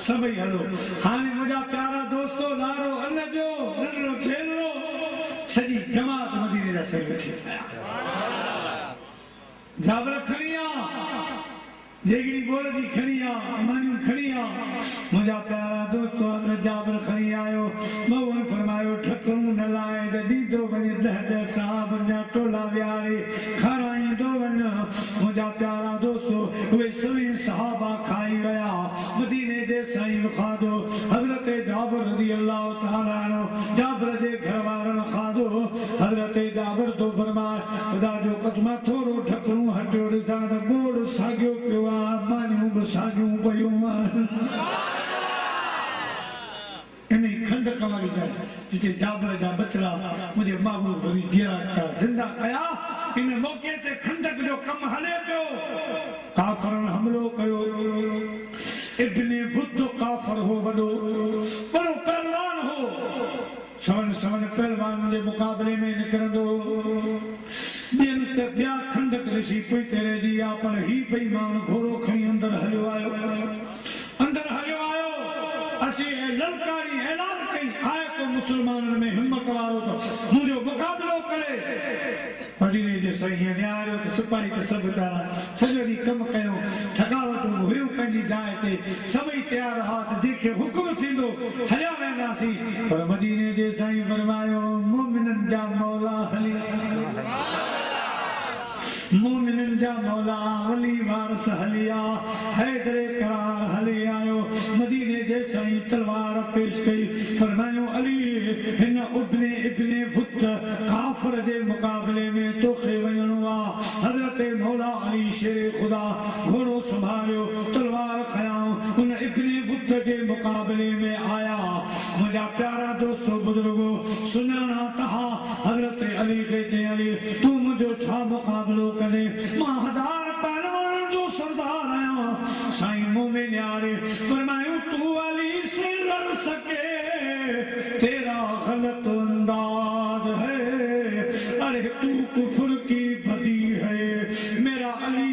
सभई हलो हाणे मुंहिंजा प्यारा दोस्तो लारो अन्न जो नंढड़ो छेलो सॼी जमात मदीने जा साईं वठी आया जाबिर खणी आ जेगड़ी बोल जी खणी आ मानियूं खणी आ मुंहिंजा प्यारा दोस्तो हज़रत जाबिर खणी आयो मऊन फरमायो ठकरूं न लाए त ॾींदो वञे 10 साहबनि जा टोला विहारे खाराईंदो वञ मुंहिंजा प्यारा दोस्तो उहे सभई सहाबा खाई विया मदीने जे साईं खाधो हज़रत जाबिर रज़ियल्लाहु ताला अन्हु जाबिर जे घर वारनि खाधो हज़रत जाबिर तो फरमाए ख़ुदा जो कसम थोरो ठकरूं हटियो ॾिसां त बोड़ साॻियो पियो आहे मानियूं बि साॻियूं पयूं आहिनि इन खंडक वारी ॻाल्हि जिते जाबिर जा बचड़ा मुंहिंजे महबूब वरी जीअरा कया ज़िंदा कया इन मौक़े ते खंडक जो कमु हले पियो काफ़रनि हमलो कयो इब्ने बुद्ध काफ़र हो वॾो पहलवान हो सवन पहलवान जे मुक़ाबले में निकिरंदो ॿियनि त ॿिया खंडक ॾिसी पोइ तेरे जी आहे पर ही बेईमान घोड़ो खणी अंदरि हलियो आयो अची ललकारी ऐलान कई आहे को मुसलमाननि में हिम्मत वारो त मुंहिंजो मुक़ाबिलो करे मदीने जे साईं निहारियो त सिपाही त सभु तारा सॼो ॾींहुं कमु कयो थकावटूं हुयूं पंहिंजी जाइ ते सभई तयार हुआ त जेके हुकुम थींदो हलिया वेंदासीं पर मदीने जे साईं फरमायो मोमिननि जा मौला हली मोमिननि जा मौला वली वारस हलिया हैदरे करार हली आयो मदीने जे साईं तलवार पेश कई फरमायो अली हिन इब्ने फुत काफ़र जे मुक़ाबले में तोखे वञणो आहे हज़रत मौला अली शेर ख़ुदा घोड़ो संभालियो तलवार खयाऊं उन इब्ने फुत जे मुक़ाबले में आया मुंहिंजा प्यारा दोस्तो बुजुर्गो सुञाणा तव्हां हज़रत अली खे चई अली तूं मुंहिंजो छा मुक़ाबिलो करे मां 1000 पहलवाननि जो सरदार आहियां साईं मुंह में निहारे फरमायूं तू अली से लड़ सके तेरा गलत अंदाज है अरे तू कुफ्र की बदी है मेरा अली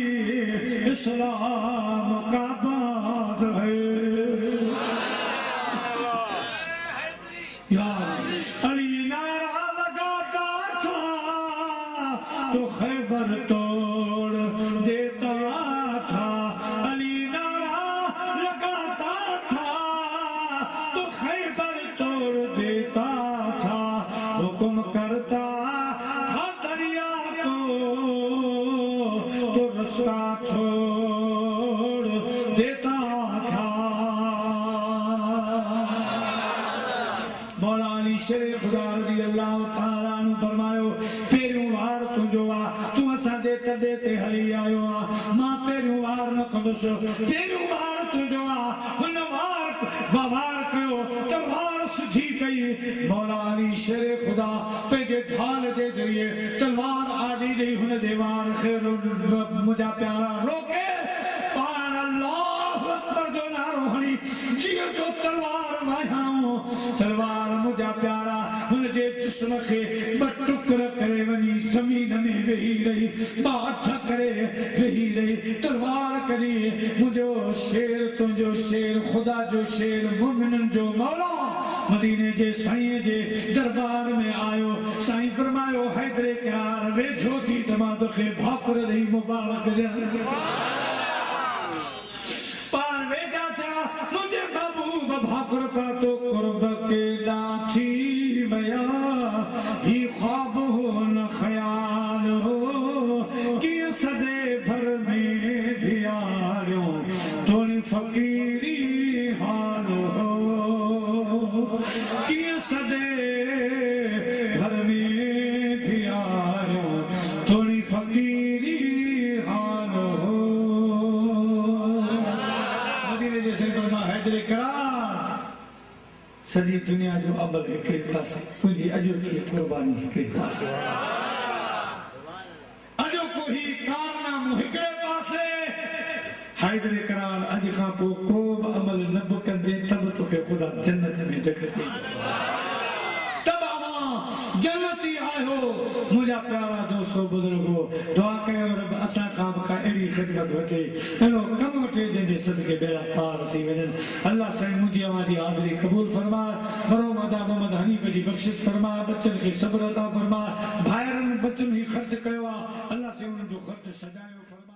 इस्लाम का बाद है यार अली नारा लगाता था तो खैबर तोड़ देता था अली नारा लगाता था तो खैबर तोड़ देता था हुक्म करता था दरिया को तो रास्ता छोड़ देता था मौला अली शेर ख़ुदा रज़ियल्लाहु ताला अन्हु फरमायो पहिरियों वार तुंहिंजो आहे तूं असांजे तॾे ते हली आयो आहे मां पहिरियों वार न कंदुसि पहिरियों वार तुंहिंजो आहे हुन वार कयो तलवार सिधी कई मौला अली शेर ख़ुदा पंहिंजे ढाल जे ज़रिए तलवार आॾी ॾेई हुन जे वार खे मुंहिंजा प्यारा रोके पाण अल्लाहु अकबर जो नारो हणी जीअं जो तलवार वायाऊं तलवार मुंहिंजा करी मुझो शेर तुझो शेर खुदा जो शेर मोमिनन जो मौला मदीने जे साईं जे दरबार में आयो साईं फरमायो हैदरे करार वेझो थी तमा तोखे भाकुर ॾेई मुबारक ॾियां पार वेझा थिया मुझे महबूब भाकुर पातो कुर्ब के लाठी वया ही ख्वाब हो न ख्याल हो कि सदे भर में धियारो थोड़ी फकीरी हाल हो कि सदे भर में धियारो थोड़ी फकीरी हाल हो मदीने जैसे फरमा हैदर करार सॼी दुनिया जो अमल हिकिड़े पासे तुंहिंजी अॼोकी कुर्बानी हिकिड़े पासे अॼोको ही कारनामो हिकिड़े पासे हैदर करार अॼु खां पोइ को बि अमल न बि कंदे तब तोखे ख़ुदा जन्नत में जॻह ॾे तब अवां जन्नती आहियो मुंहिंजा प्यारा दोस्तो बुज़ुर्गो दुआ कयो रब असां खां बि का अहिड़ी ख़िदमत वठे अहिड़ो कमु वठे जंहिंजे सदके बेड़ा पार थी वञनि अल्लाह साईं मुंहिंजी अवां जी हाज़िरी क़बूल फरमा मरोम अदा मोहम्मद हनीफ़ जी बख़्शिश फरमा बच्चन खे सब्र अता फरमा भाइरनि बच्चन ही ख़र्च कयो आहे अल्लाह साईं उन्हनि जो ख़र्च सजायो फरमा